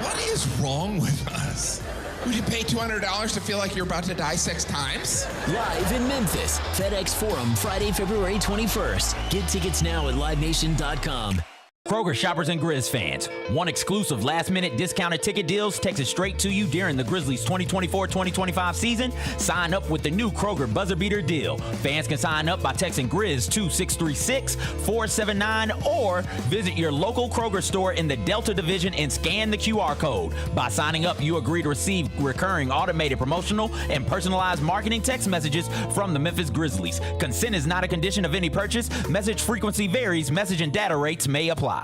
What is wrong with us? Would you pay $200 to feel like you're about to die 6 times? Live in Memphis, FedEx Forum, Friday, February 21st. Get tickets now at livenation.com. Kroger shoppers and Grizz fans, want exclusive last-minute discounted ticket deals texted straight to you during the Grizzlies 2024-2025 season? Sign up with the new Kroger Buzzer Beater deal. Fans can sign up by texting Grizz to 636-479 or visit your local Kroger store in the Delta Division and scan the QR code. By signing up, you agree to receive recurring automated promotional and personalized marketing text messages from the Memphis Grizzlies. Consent is not a condition of any purchase. Message frequency varies. Message and data rates may apply.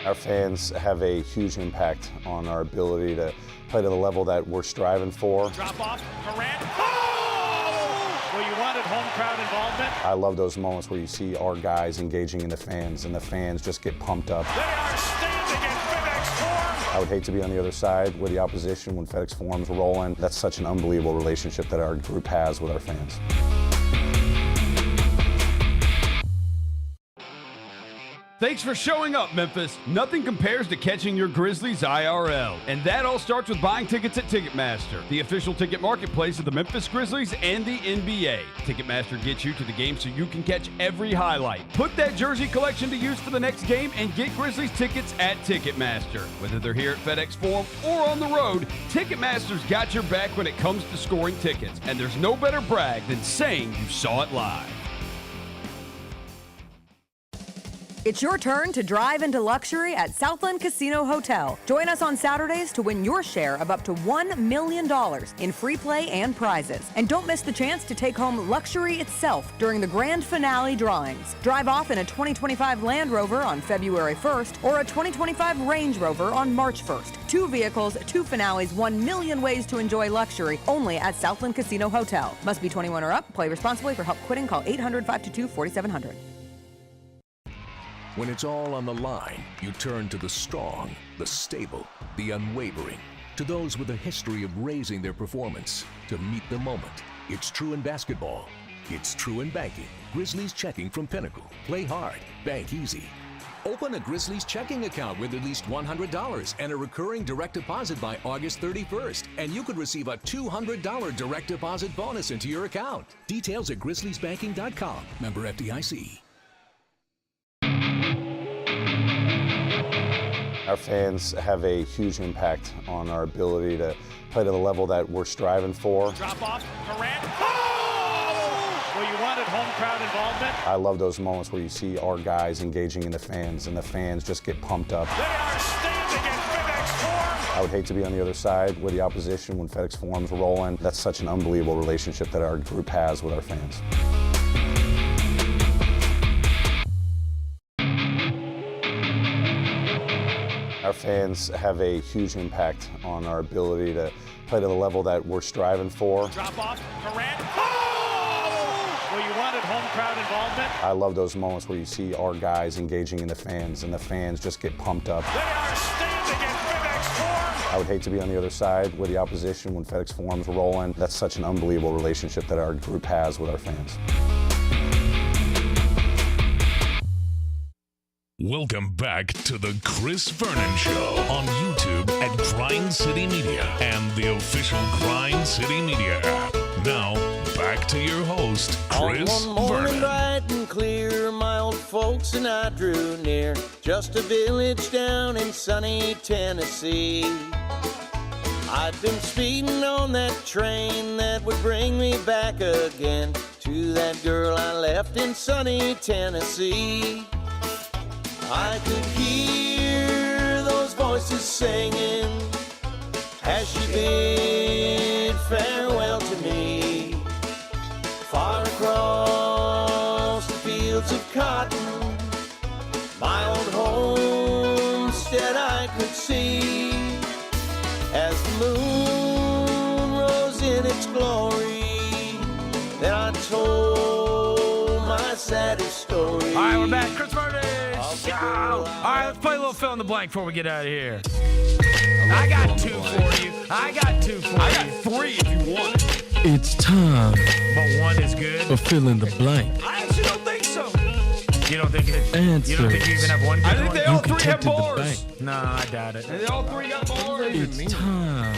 Our fans have a huge impact on our ability to play to the level that we're striving for. Drop off, Morant. Oh! Well, you wanted home crowd involvement. I love those moments where you see our guys engaging in the fans, and the fans just get pumped up. They are standing at FedEx Forum. I would hate to be on the other side with the opposition when FedEx Forum's rolling. That's such an unbelievable relationship that our group has with our fans. Thanks for showing up, Memphis. Nothing compares to catching your Grizzlies IRL. And that all starts with buying tickets at Ticketmaster, the official ticket marketplace of the Memphis Grizzlies and the NBA. Ticketmaster gets you to the game so you can catch every highlight. Put that jersey collection to use for the next game and get Grizzlies tickets at Ticketmaster. Whether they're here at FedEx Forum or on the road, Ticketmaster's got your back when it comes to scoring tickets. And there's no better brag than saying you saw it live. It's your turn to drive into luxury at Southland Casino Hotel. Join us on Saturdays to win your share of up to $1 million in free play and prizes. And don't miss the chance to take home luxury itself during the grand finale drawings. Drive off in a 2025 Land Rover on February 1st or a 2025 Range Rover on March 1st. 2 vehicles, 2 finales, 1 million ways to enjoy luxury only at Southland Casino Hotel. Must be 21 or up. Play responsibly. For help quitting, call 800-522-4700. When it's all on the line, you turn to the strong, the stable, the unwavering. To those with a history of raising their performance, to meet the moment. It's true in basketball. It's true in banking. Grizzlies Checking from Pinnacle. Play hard. Bank easy. Open a Grizzlies checking account with at least $100 and a recurring direct deposit by August 31st. And you could receive a $200 direct deposit bonus into your account. Details at grizzliesbanking.com. Member FDIC. Our fans have a huge impact on our ability to play to the level that we're striving for. Drop off, Durant. Oh! Well, you wanted home crowd involvement. I love those moments where you see our guys engaging in the fans, and the fans just get pumped up. They are standing at FedEx Forum. I would hate to be on the other side with the opposition when FedEx Forum's rolling. That's such an unbelievable relationship that our group has with our fans. Our fans have a huge impact on our ability to play to the level that we're striving for. Drop off, Durant. Oh! Well, you wanted home crowd involvement. I love those moments where you see our guys engaging in the fans, and the fans just get pumped up. They are standing at FedEx Forum. I would hate to be on the other side with the opposition when FedEx Forum's rolling. That's such an unbelievable relationship that our group has with our fans. Welcome back to the Chris Vernon Show on YouTube at Grind City Media and the official Grind City Media app. Now, back to your host, Chris On one morning Vernon. bright and clear, my old folks and I drew near, just a village down in sunny Tennessee. I'd been speeding on that train that would bring me back again to that girl I left in sunny Tennessee. I could hear those voices singing as she bid farewell to me. Far across the fields of cotton, my old homestead I could see. As the moon rose in its glory, then I told my saddest story. All right, we're back. Chris Vernon. All right, let's play a little fill in the blank before we get out of here. I got 2 for you. I got 3 if you want it. It's time. But 1 is good. For fill in the blank. I actually don't think so. You don't think it? Answers. You don't think you even have 1 good I think one? they all 3 have bars. No, I doubt it. They all 3 got bars. It's time.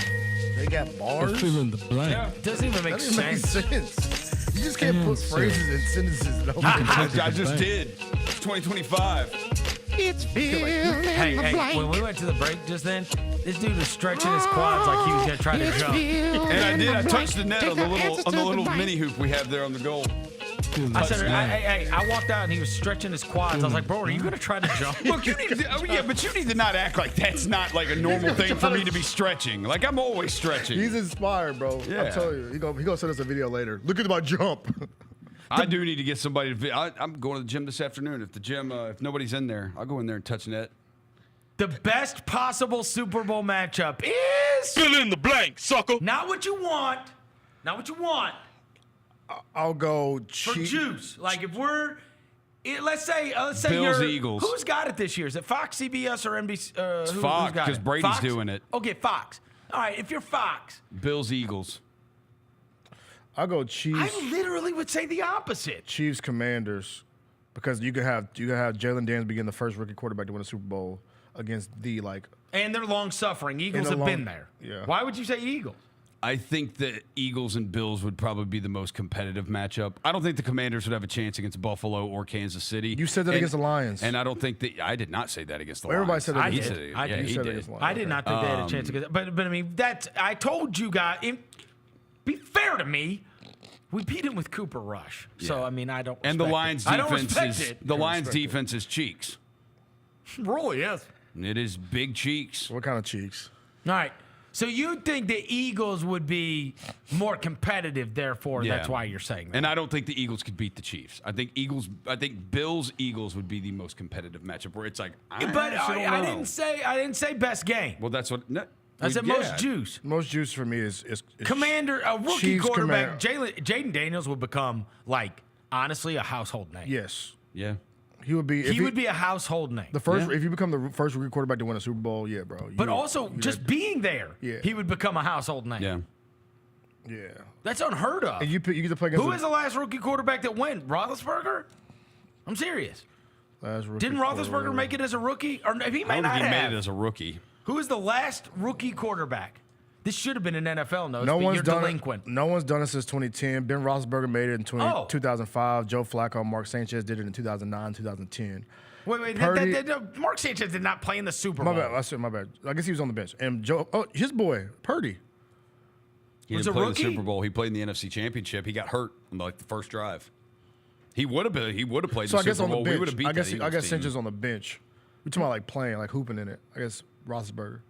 They got bars? For fill in the blank. Yeah. It doesn't even make sense. You just can't put phrases and sentences. I just did. It's 2025. It's fill Hey, when we went to the break just then, this dude was stretching his quads like he was gonna try to jump. And I did. I touched the net on the little mini hoop we have there on the goal. I said, I walked out and he was stretching his quads. I was like, bro, are you gonna try to jump? Look, you need to, but you need to not act like that's not like a normal thing for me to be stretching. Like I'm always stretching. He's inspired, bro. Yeah. I'll tell you. He gonna send us a video later. Look at my jump. I do need to get somebody to. I'm going to the gym this afternoon. If nobody's in there, I'll go in there and touch net. The best possible Super Bowl matchup is Fill in the blank, sucker. Not what you want. Not what you want. I'll go for juice. Like if we're, let's say Bills, you're Eagles. Who's got it this year? Is it Fox, CBS, or NBC? It's Fox because Brady's Fox? doing it. Okay, Fox. All right, if you're Fox, Bills, Eagles. I'll go Chiefs. I literally would say the opposite. Chiefs, Commanders. because you could have Jalen Daniels begin the first rookie quarterback to win a Super Bowl against and they're long suffering. Eagles have been there. Yeah. Why would you say Eagles? I think the Eagles and Bills would probably be the most competitive matchup. I don't think the Commanders would have a chance against Buffalo or Kansas City. You said that against the Lions. And I don't think I did not say that against the Lions. Everybody said that. He said it. I did not think they had a chance against. But I mean, I told you guys. Be fair to me. We beat him with Cooper Rush. So I mean, I don't. And the Lions defense defense is cheeks. Really is. It is big cheeks. What kind of cheeks? All right. So you think the Eagles would be more competitive, therefore that's why you're saying that. And I don't think the Eagles could beat the Chiefs. I think Bills Eagles would be the most competitive matchup where it's like I didn't say best game. Well, that's what I said most juice. Most juice for me is Commander, a rookie Chiefs quarterback, Jayden Daniels would become honestly a household name. Yes. Yeah. He would be. He would be a household name. If you become the first rookie quarterback to win a Super Bowl, yeah, bro. But also just being there, he would become a household name. Yeah. Yeah. That's unheard of. And you get to play against. Who is the last rookie quarterback that went? Roethlisberger? I'm serious. Didn't Roethlisberger make it as a rookie? Or he may not have. He made it as a rookie. Who is the last rookie quarterback? This should have been an NFL note. You're delinquent. No one's done it since 2010. Ben Roethlisberger made it in 2005. Joe Flacco and Mark Sanchez did it in 2009, 2010. Wait. Mark Sanchez did not play in the Super Bowl. My bad. I guess he was on the bench. And his boy, Purdy. He didn't play in the Super Bowl. He played in the NFC Championship. He got hurt on the first drive. He would have played the Super Bowl. We would have beat that. I guess Sanchez on the bench. We're talking about playing, hooping in it. I guess Roethlisberger.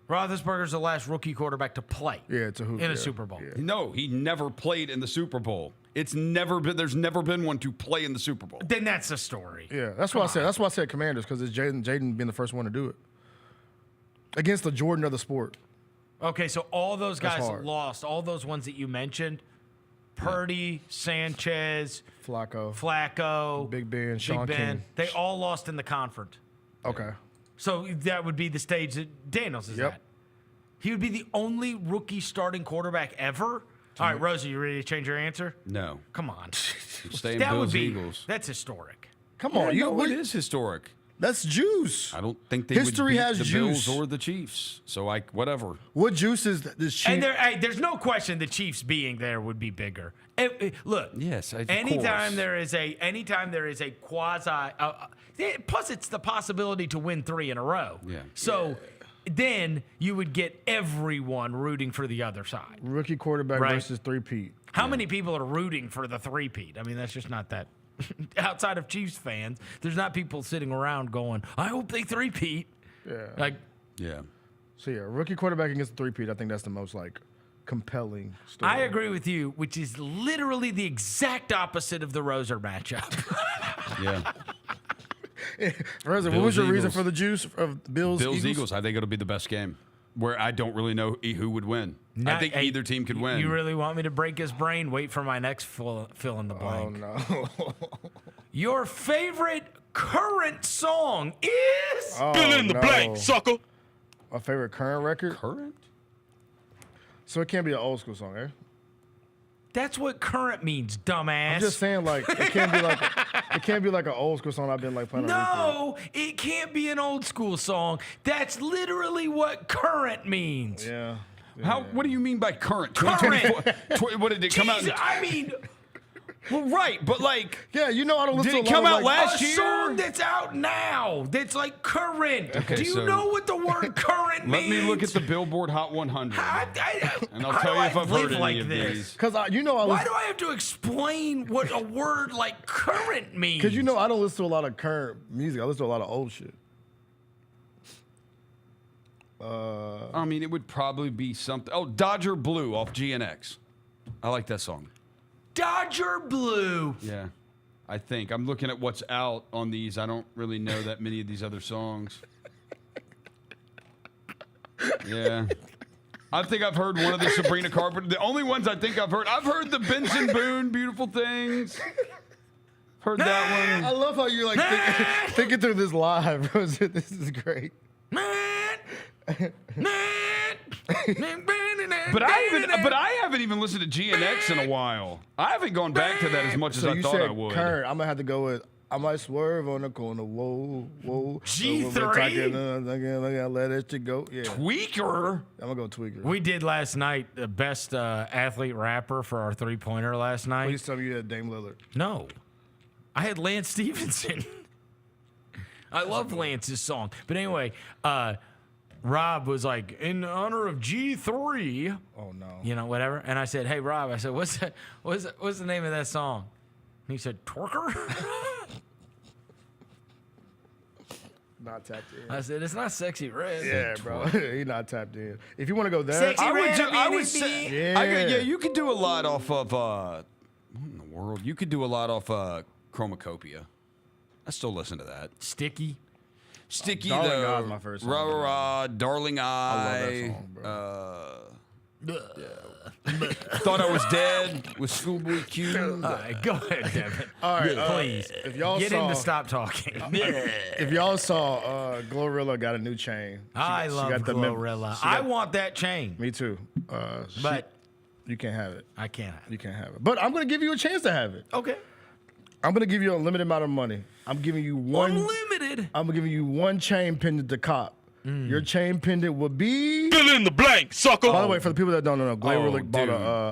Roethlisberger's the last rookie quarterback to play in a Super Bowl. Yeah. No, he never played in the Super Bowl. There's never been one to play in the Super Bowl. Then that's the story. Yeah, that's what I said. That's why I said Commanders, because it's Jayden being the first one to do it against the Jordan of the sport. Okay, so all those guys lost. All those ones that you mentioned: Purdy, Sanchez, Flacco, Big Ben, Sean King. They all lost in the conference. Okay. So that would be the stage that Daniels is at. He would be the only rookie starting quarterback ever. All right, Rosie, you ready to change your answer? No. Come on. Stay in Bills Eagles. That's historic. Come on. It is historic. That's juice. I don't think they History would beat has the juice. Bills or the Chiefs. So, whatever. What juice is this Chiefs? And there's no question the Chiefs being there would be bigger. Look. Yes, of anytime course. there is a quasi plus it's the possibility to win 3 in a row. Yeah. So then you would get everyone rooting for the other side. Rookie quarterback versus three-peat. How many people are rooting for the three-peat? I mean, that's just not that. Outside of Chiefs fans, there's not people sitting around going, I hope they three-peat. Yeah. So, rookie quarterback against the three-peat, I think that's the most, compelling story. I agree with you, which is literally the exact opposite of the Roser matchup. Yeah. Roser, what was your reason for the juice of Bills Eagles? I think it'll be the best game. Where I don't really know who would win. I think either team could win. You really want me to break his brain? Wait for my next fill in the blank. Oh, no. Your favorite current song is... Fill in the blank, sucker. My favorite current record? Current? So it can't be an old school song, eh? That's what current means, dumbass. I'm just saying, it can't be like an old school song I've been playing on No, it can't be an old school song. That's literally what current means. Yeah. What do you mean by current? Current. What did it come out? I mean... Well, right, but yeah, I don't listen to did it come out last year? A song that's out now, that's current. Okay, do you know what the word current means? Let me look at the Billboard Hot 100, and I'll tell you if I've heard any of these. Because why do I have to explain what a word like current means? Because I don't listen to a lot of current music. I listen to a lot of old shit. I mean, it would probably be something. Oh, Dodger Blue off GNX. I like that song. Dodger Blue. Yeah, I think. I'm looking at what's out on these. I don't really know that many of these other songs. Yeah. I think I've heard one of the Sabrina Carpenter. The only ones I think I've heard the Benson Boone, Beautiful Things. Heard that one. I love how you're thinking through this live, bro. This is great. But I haven't even listened to GNX in a while. I haven't gone back to that as much as I thought I would. Current, I'm gonna have to go with. I might swerve on the corner. Whoa, whoa. G3. Let it go. Yeah. Tweaker. I'm gonna go tweaker. We did last night the best athlete rapper for our 3-pointer last night. Please tell me you had Dame Lillard. No, I had Lance Stevenson. I love Lance's song, but anyway, Rob was like, in honor of G3. Oh no. You know, whatever. And I said, hey Rob, I said, what's the name of that song? And he said, Twerker. Not tapped in. I said, it's not Sexy Red. Yeah, bro. He not tapped in. If you want to go there, Sexy Red. I would say, yeah. you could do a lot off of what in the world? You could do a lot off Chromacopia. I still listen to that. Sticky. Darling Eye is my first song. Rah, rah, rah, Darling Eye. I love that song, bro. Thought I Was Dead with Schoolboy Q. All right, go ahead, Devin. All right, please. If y'all get saw, him to stop talking. If y'all saw, Glorilla got a new chain. I love Glorilla. I want that chain. Me too. But you can't have it. I can't have it. You can't have it. But I'm gonna give you a chance to have it. Okay. I'm gonna give you a limited amount of money. I'm giving you one. Unlimited. I'm giving you one chain pendant to cop. Your chain pendant would be. Fill in the blank, sucker. By the way, for the people that don't know, Glorilla bought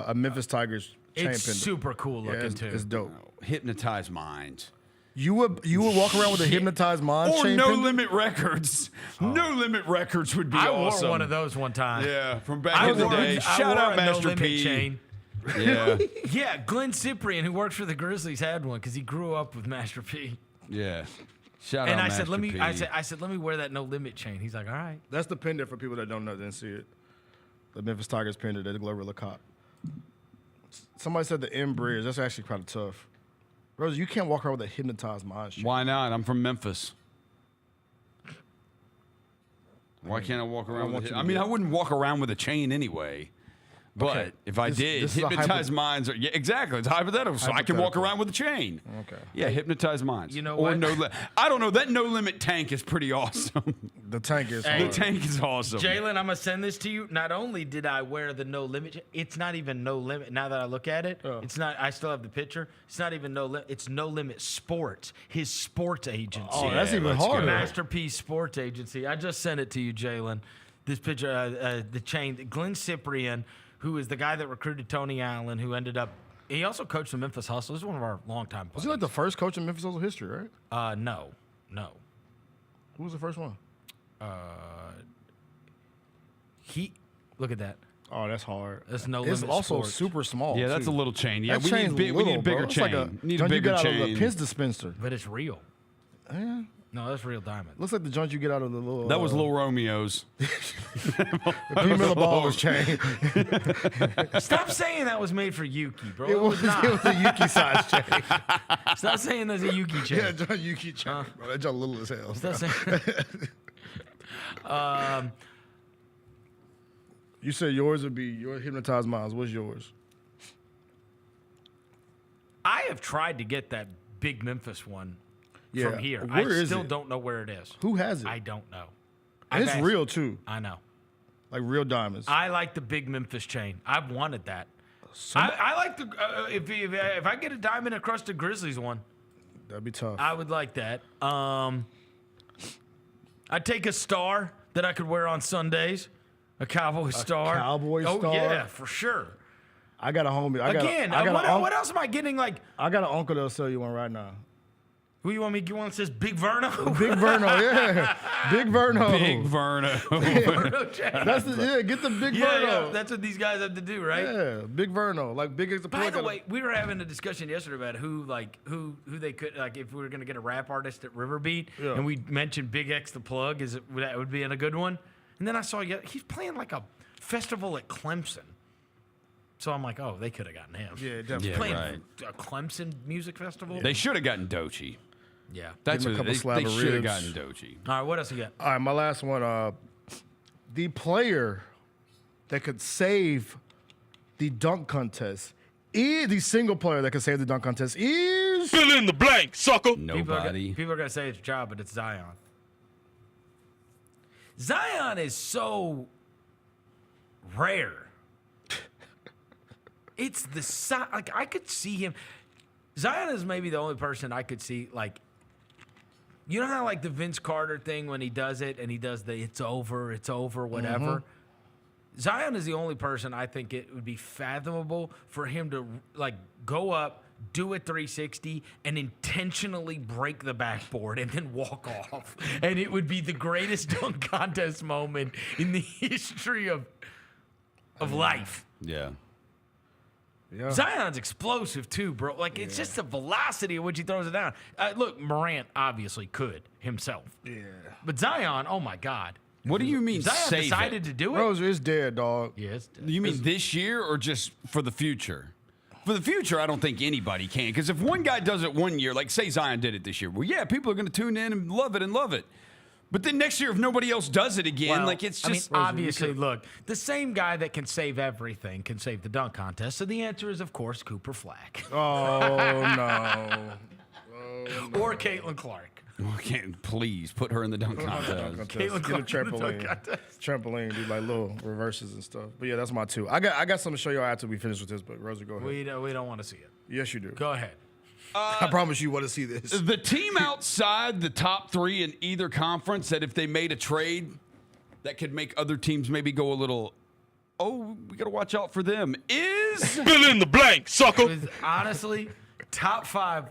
a Memphis Tigers chain It's pendant. super cool looking it's, too. It's dope. Hypnotized Minds. You would walk around with a Hypnotized Minds Or chain No pendant? Limit Records. No Limit Records would be I awesome. wore one of those one time. Yeah, from back in the day. Shout out Master No P. chain. Yeah. Yeah, Glenn Cyprian, who works for the Grizzlies, had one because he grew up with Master P. Yeah. Shout And out I said, Master P. I said, let me wear that No Limit chain. He's like, all right. That's the pendant for people that don't know, didn't see it. The Memphis Tigers pendant that Glorilla cop. Somebody said the M Bridge. That's actually kind of tough. Rose, you can't walk around with a Hypnotized Minds chain. Why not? I'm from Memphis. Why can't I walk around with it? I mean, I wouldn't walk around with a chain anyway. But Okay. if I did, this is a Hypnotized Minds are, yeah, exactly. It's hypothetical. So I can walk Hypothetical. around with a chain. Okay. Yeah, Hypnotized Minds. You know or what? I don't know. That No Limit tank is pretty awesome. The tank is The hard. tank is awesome. Jaylen, I'm going to send this to you. Not only did I wear the No Limit, it's not even No Limit. Now that I look at it, it's not. I still have the picture. It's not even No Limit. It's No Limit Sports, his sports agency. Oh, that's even harder. Masterpiece Sports Agency. I just sent it to you, Jaylen. This picture, the chain, Glenn Cyprian, who is the guy that recruited Tony Allen, who ended up. He also coached the Memphis Hustle. This is one of our longtime players. Was he like the first coach in Memphis Hustle history, right? No. Who was the first one? Look at that. Oh, that's hard. That's No It's Limit also Sports. super small. Yeah, that's too. a little chain. Yeah, That we chain's need a little, bigger bro. It's chain. like Need a joint you bigger get out of chain. the Pins dispenser. But it's real. Yeah. No, that's real diamond. Looks like the joint you get out of the little. That was Lil Romeo's. the P. Balls chain. Stop saying that was made for Yuki, bro. It was not. a Yuki size chain. Stop saying there's a Yuki chain. Yeah, John Yuki chain. Bro, that joint little as hell. Stop saying. You said yours would be your Hypnotized Minds. What's yours? I have tried to get that big Memphis one Yeah. from here. Where I is still it? don't know where it is. Who has it? I don't know. And it's I've asked- real too. I know. Like real diamonds. I like the big Memphis chain. I've wanted that. I like the if I get a diamond encrusted Grizzlies one, That'd be tough. I would like that. I'd take a star that I could wear on Sundays, a Cowboy star. Cowboy Oh star? yeah, for sure. I got a homie. What else am I getting? Like, I got an uncle that'll sell you one right now. who you want me to get one that says Big Verno? Big Verno, yeah. Big Verno. Big Verno. That's get the Big Verno. Yeah, that's what these guys have to do, right? Yeah, Big Verno. Like big as the By the way, we were having a discussion yesterday about who they could, like, if we were gonna get a rap artist at Riverbeat, Yeah. and we mentioned Big X the Plug, that would be a good one. And then I saw he's playing like a festival at Clemson. So I'm like, oh, they could have gotten him. Yeah, definitely. Yeah, Playing right. a Clemson music festival. They should have gotten Doechii. Yeah. That's Give him a what couple slab they of should have ribs. gotten Doechii. All right, what else you got? All right, my last one. The player that could save the dunk contest the single player that could save the dunk contest is Fill in the blank, sucker. Nobody. People are gonna say it's Ja, but it's Zion. Zion is so rare. It's the like I could see him. Zion is maybe the only person I could see like You know how like the Vince Carter thing when he does it and he does the it's over, whatever. Zion is the only person I think it would be fathomable for him to like go up, do a 360, and intentionally break the backboard and then walk off. And it would be the greatest dunk contest moment in the history of life. Yeah. Zion's explosive too, bro. Like it's just the velocity at which he throws it down. Look, Morant obviously could himself. Yeah. But Zion, oh my God. What do you mean Zion save decided it? to do it? Rose is dead, dog. Yes. You mean this year or just for the future? For the future, I don't think anybody can. Because if one guy does it one year, like say Zion did it this year, well, yeah, people are going to tune in and love it. But then next year, if nobody else does it again, Well, like it's just. I mean, obviously, look, the same guy that can save everything can save the dunk contest. So the answer is, of course, Cooper Flack. Oh, no. Or Caitlin Clark. Okay, please put her in the dunk contest. Get a trampoline, do like little reverses and stuff. But yeah, that's my 2. I got something to show y'all after we finish with this, but Rosa, go ahead. We don't want to see it. Yes, you do. Go ahead. I promise you want to see this. The team outside the top 3 in either conference that if they made a trade that could make other teams maybe go a little, we got to watch out for them, is... Fill in the blank, sucker. Honestly, top 5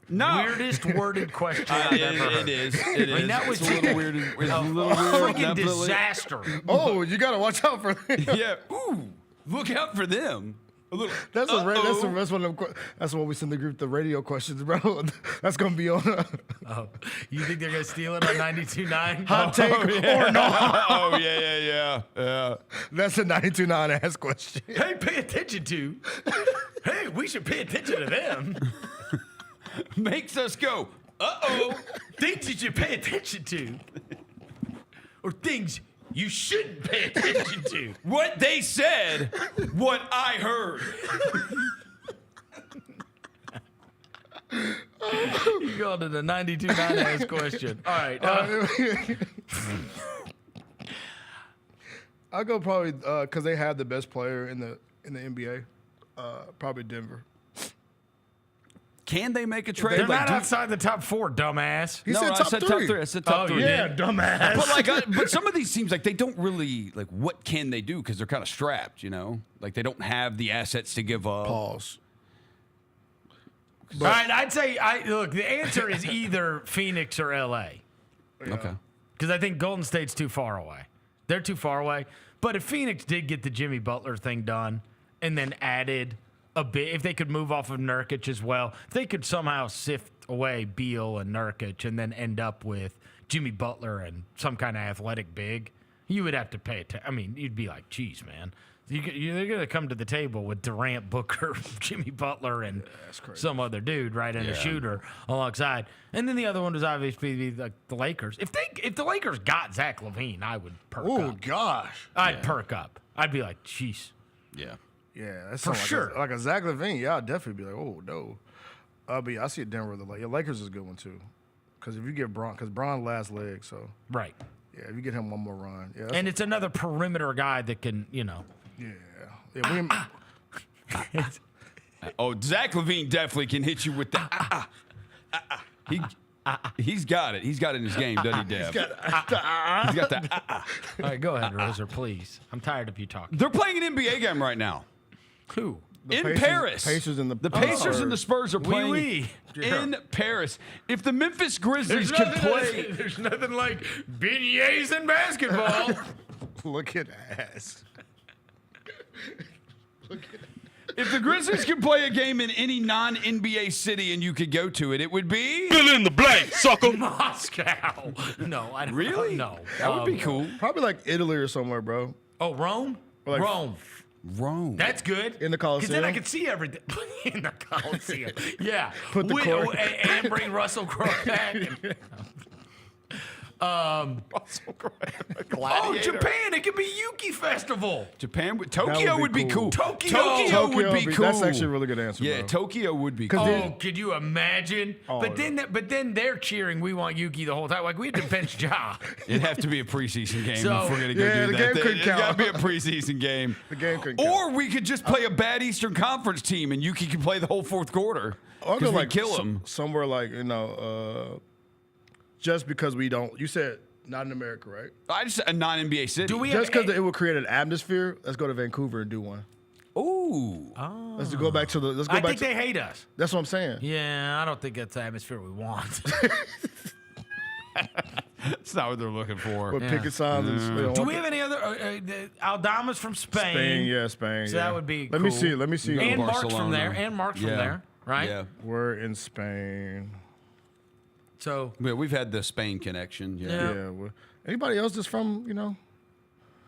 weirdest worded question I've ever heard. It is. I mean, that was a little weird. It's a little weird. Freaking Definitely. disaster. Oh, you got to watch out for them. Yeah. Ooh, look out for them. A little. That's one of them. That's what we send the group the radio questions, bro. That's gonna be on. You think they're gonna steal it on 92.9? Hot take or not? Oh yeah. That's a 92.9 ass question. Hey, pay attention to. Hey, we should pay attention to them. Makes us go. Things you should pay attention to, or things you shouldn't pay attention to. What they said, what I heard. You go to the 92.9 ass question. All right. I'll go probably because they have the best player in the NBA. Probably Denver. Can they make a trade? They're not outside the top 4, dumbass. He said top 3. I said top 3. Yeah, dumbass. But but some of these teams, like they don't really like. What can they do? Because they're kind of strapped, you know. Like they don't have the assets to give up. Pause. All right, I'd say look. The answer is either Phoenix or LA. Yeah. Okay. Because I think Golden State's too far away. They're too far away. But if Phoenix did get the Jimmy Butler thing done and then added a bit, if they could move off of Nurkic as well, if they could somehow sift away Beal and Nurkic and then end up with Jimmy Butler and some kind of athletic big, you would have to pay it. I mean, you'd be like, geez, man. They're going to come to the table with Durant, Booker, Jimmy Butler, and some other dude, right, and a shooter alongside. And then the other one was obviously like the Lakers. If the Lakers got Zach LaVine, I would perk up. Oh, gosh. I'd perk up. I'd be like, jeez. Yeah. Yeah, that's for sure. Like a Zach LaVine, yeah, I'd definitely be like, oh, no. But I see it Denver with the Lakers. Yeah, Lakers is a good one, too. Because if you get Bron, because Bron last leg, so. Right. Yeah, if you get him one more run. Yeah, and it's another perimeter guy that can, Yeah. Zach LaVine definitely can hit you with the He's got it. He's got it in his game, doesn't he, Dev? He's got that. All right, go ahead, Roser, please. I'm tired of you talking. They're playing an NBA game right now. Who? In Paris. Pacers and the Pacers and the Spurs are playing in Paris. If the Memphis Grizzlies could play... There's nothing like beignets in basketball. Look at ass. If the Grizzlies could play a game in any non-NBA city and you could go to it, it would be... Fill in the blank, sucker. Moscow. No, I don't Really? No. That would be cool. Probably like Italy or somewhere, bro. Oh, Rome? Like Rome. That's good. In the Coliseum. Because then I can see everything. In the Coliseum. Yeah. Put the court. And bring Russell Crowe back. Russell Crowe. Oh, Japan. It could be Yuki Festival. Japan. Tokyo would be cool. Tokyo would be cool. That's actually a really good answer, Yeah, bro. Tokyo would be cool. Oh, could you imagine? But then they're cheering, we want Yuki the whole time. Like, we had to bench Ja. It'd have to be a preseason game So- if we're going to go Yeah, do the that. game couldn't It's got to be a count. preseason game. The game couldn't count. Or we could just play a bad Eastern Conference team and Yuki could play the whole fourth quarter. I'll Because go we kill him. somewhere like, just because we don't. You said not in America, right? I just a non-NBA city. Do we Just because it would create an atmosphere. Let's go to Vancouver and do one. Ooh. Oh. Let's go back to the. Let's go I back. think they hate us. That's what I'm saying. Yeah, I don't think that's the atmosphere we want. That's not what they're looking for. With picket signs and Do we have any other? Aldama's from Spain. Spain, yeah, Spain. So yeah. that would be. Let me see. Let me see. And Mark's from there. And Mark's from there, right? Yeah. We're in Spain. So yeah, we've had the Spain connection. Yeah. Anybody else that's from,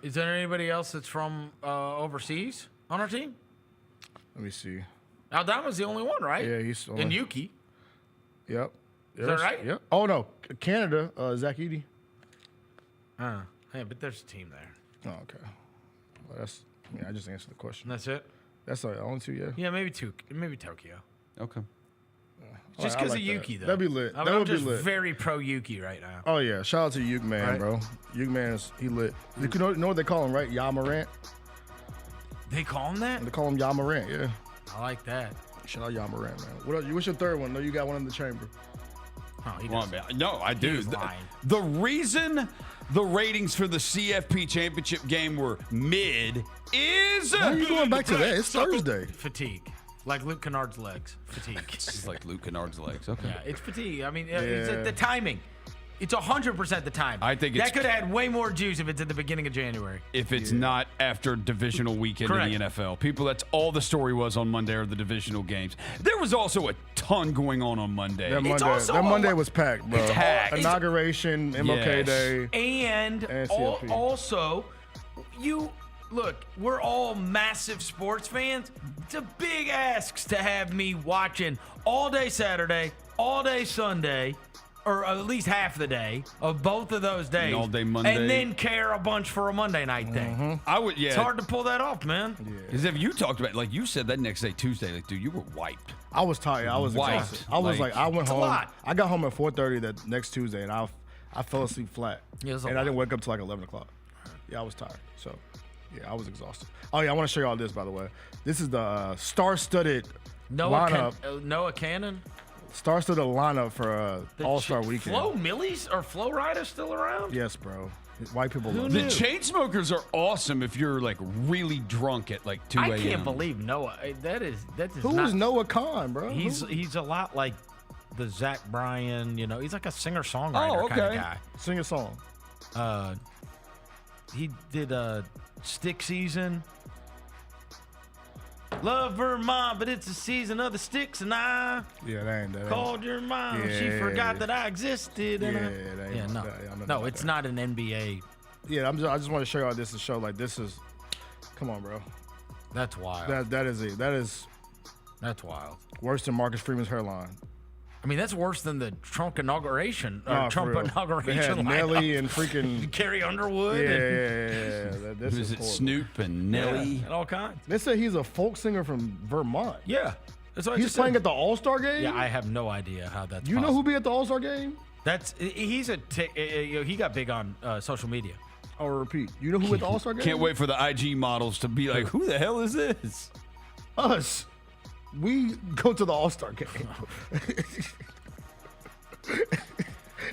Is there anybody else that's from overseas on our team? Let me see. Aldama's the only one, right? Yeah, he's only. And Yuki. Yep. Is that right? Yep. Oh no, Canada. Zach Edey. Yeah, but there's a team there. Oh, okay. Well, I just answered the question. That's it. That's the only two, yeah. Yeah, maybe Tokyo. Okay. Just because of Yuki, though. That'd be lit. I'm That would be just lit. very pro Yuki right now. Oh yeah, shout out to Yuke Man, Right. bro. Yuke Man he lit. You know what they call him, right? Ya Morant. They call him that? They call him Ya Morant, yeah. I like that. Shout out Ya Morant, man. What's your third one? No, you got one in the chamber. Oh, he Well, does. no, I do. He's lying. The reason the ratings for the CFP championship game were mid is. Why are you going back to that? It's Thursday. Fatigue. Like Luke Kennard's legs. Fatigue. It's like Luke Kennard's legs. Okay. Yeah, it's fatigue. I mean, it's the timing. It's 100% the time. I think that could have had way more juice if it's at the beginning of January. If it's not after divisional weekend Correct. in the NFL. People, that's all the story was on Monday are the divisional games. There was also a ton going on Monday. That Monday was packed, bro. It's packed. Inauguration, MLK Day. And CFP. also, look, we're all massive sports fans. It's a big ask to have me watching all day Saturday, all day Sunday, or at least half the day of both of those days. And all day Monday. And then care a bunch for a Monday night thing. I would, yeah. It's hard to pull that off, man. Because if you talked about, like you said that next day, Tuesday, like, dude, you were wiped. I was tired. I was Wiped. exhausted. I was I went It's a home. lot. I got home at 4:30 that next Tuesday, and I fell asleep flat. Yeah, it's a and I lot. didn't wake up till like 11 o'clock. Yeah, I was tired. So, yeah, I was exhausted. Oh yeah, I want to show y'all this, by the way. This is the star-studded lineup. Noah Cannon. Star-studded lineup for All-Star Weekend. Flo Millies or Flo Rida still around? Yes, bro. White people love The it. Chainsmokers are awesome if you're like really drunk at like 2 a.m. I can't believe Noah. That is Who not, is Noah Khan, bro? He's a lot like the Zach Bryan. He's like a singer-songwriter kind of guy. Sing a song. He did Stick Season. Love Vermont, but it's the season of the sticks, and I called your mom. She forgot that I existed. No, it's not an NBA. Yeah, I just want to show y'all this to show like this is. Come on, bro. That's wild. That is That's wild. worse than Marcus Freeman's hairline. I mean, that's worse than the Trump inauguration. Nah, Trump for real. inauguration. They had lineup. Nelly and freaking Carrie Underwood. Yeah. This Was is it horrible. Snoop and Nelly? And all kinds. They say he's a folk singer from Vermont. Yeah. That's what I He's just playing said. at the All-Star game? Yeah, I have no idea how that's You know possible. who be at the All-Star game? He got big on social media. I'll repeat. You know who at the All-Star game? Can't wait for the IG models to be like, who the hell is this? Us. We go to the All-Star game.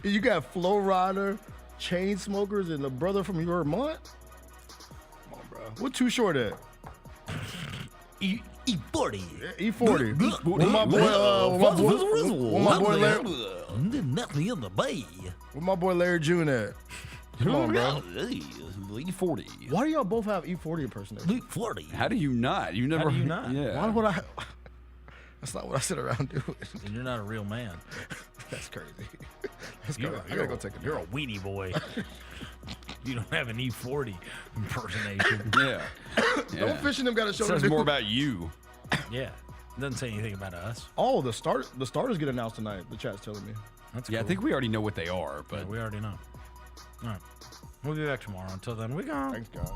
You got Flo Rida, Chainsmokers, and the brother from Vermont? Come on, bro. What Too Short at? E40. Yeah, E40. With my boy Larry. Nothing in the bay. Where my boy Larry June at? Come on, bro. E40. Why do y'all both have E40 impersonation? E40. How do you not? You never. How do you not? Yeah. Why would I? That's not what I sit around doing. And you're not a real man. That's crazy. That's crazy. I gotta go take a You're a weenie boy. You don't have an E40 impersonation. Yeah. Don't Fish and them got a show to Says do. more about you. Yeah. Doesn't say anything about us. Oh, the starters get announced tonight. The chat's telling me. That's Yeah, cool. I think we already know what they are, but Yeah, we already know. All right. We'll be back tomorrow. Until then, we gone. Thanks, guys.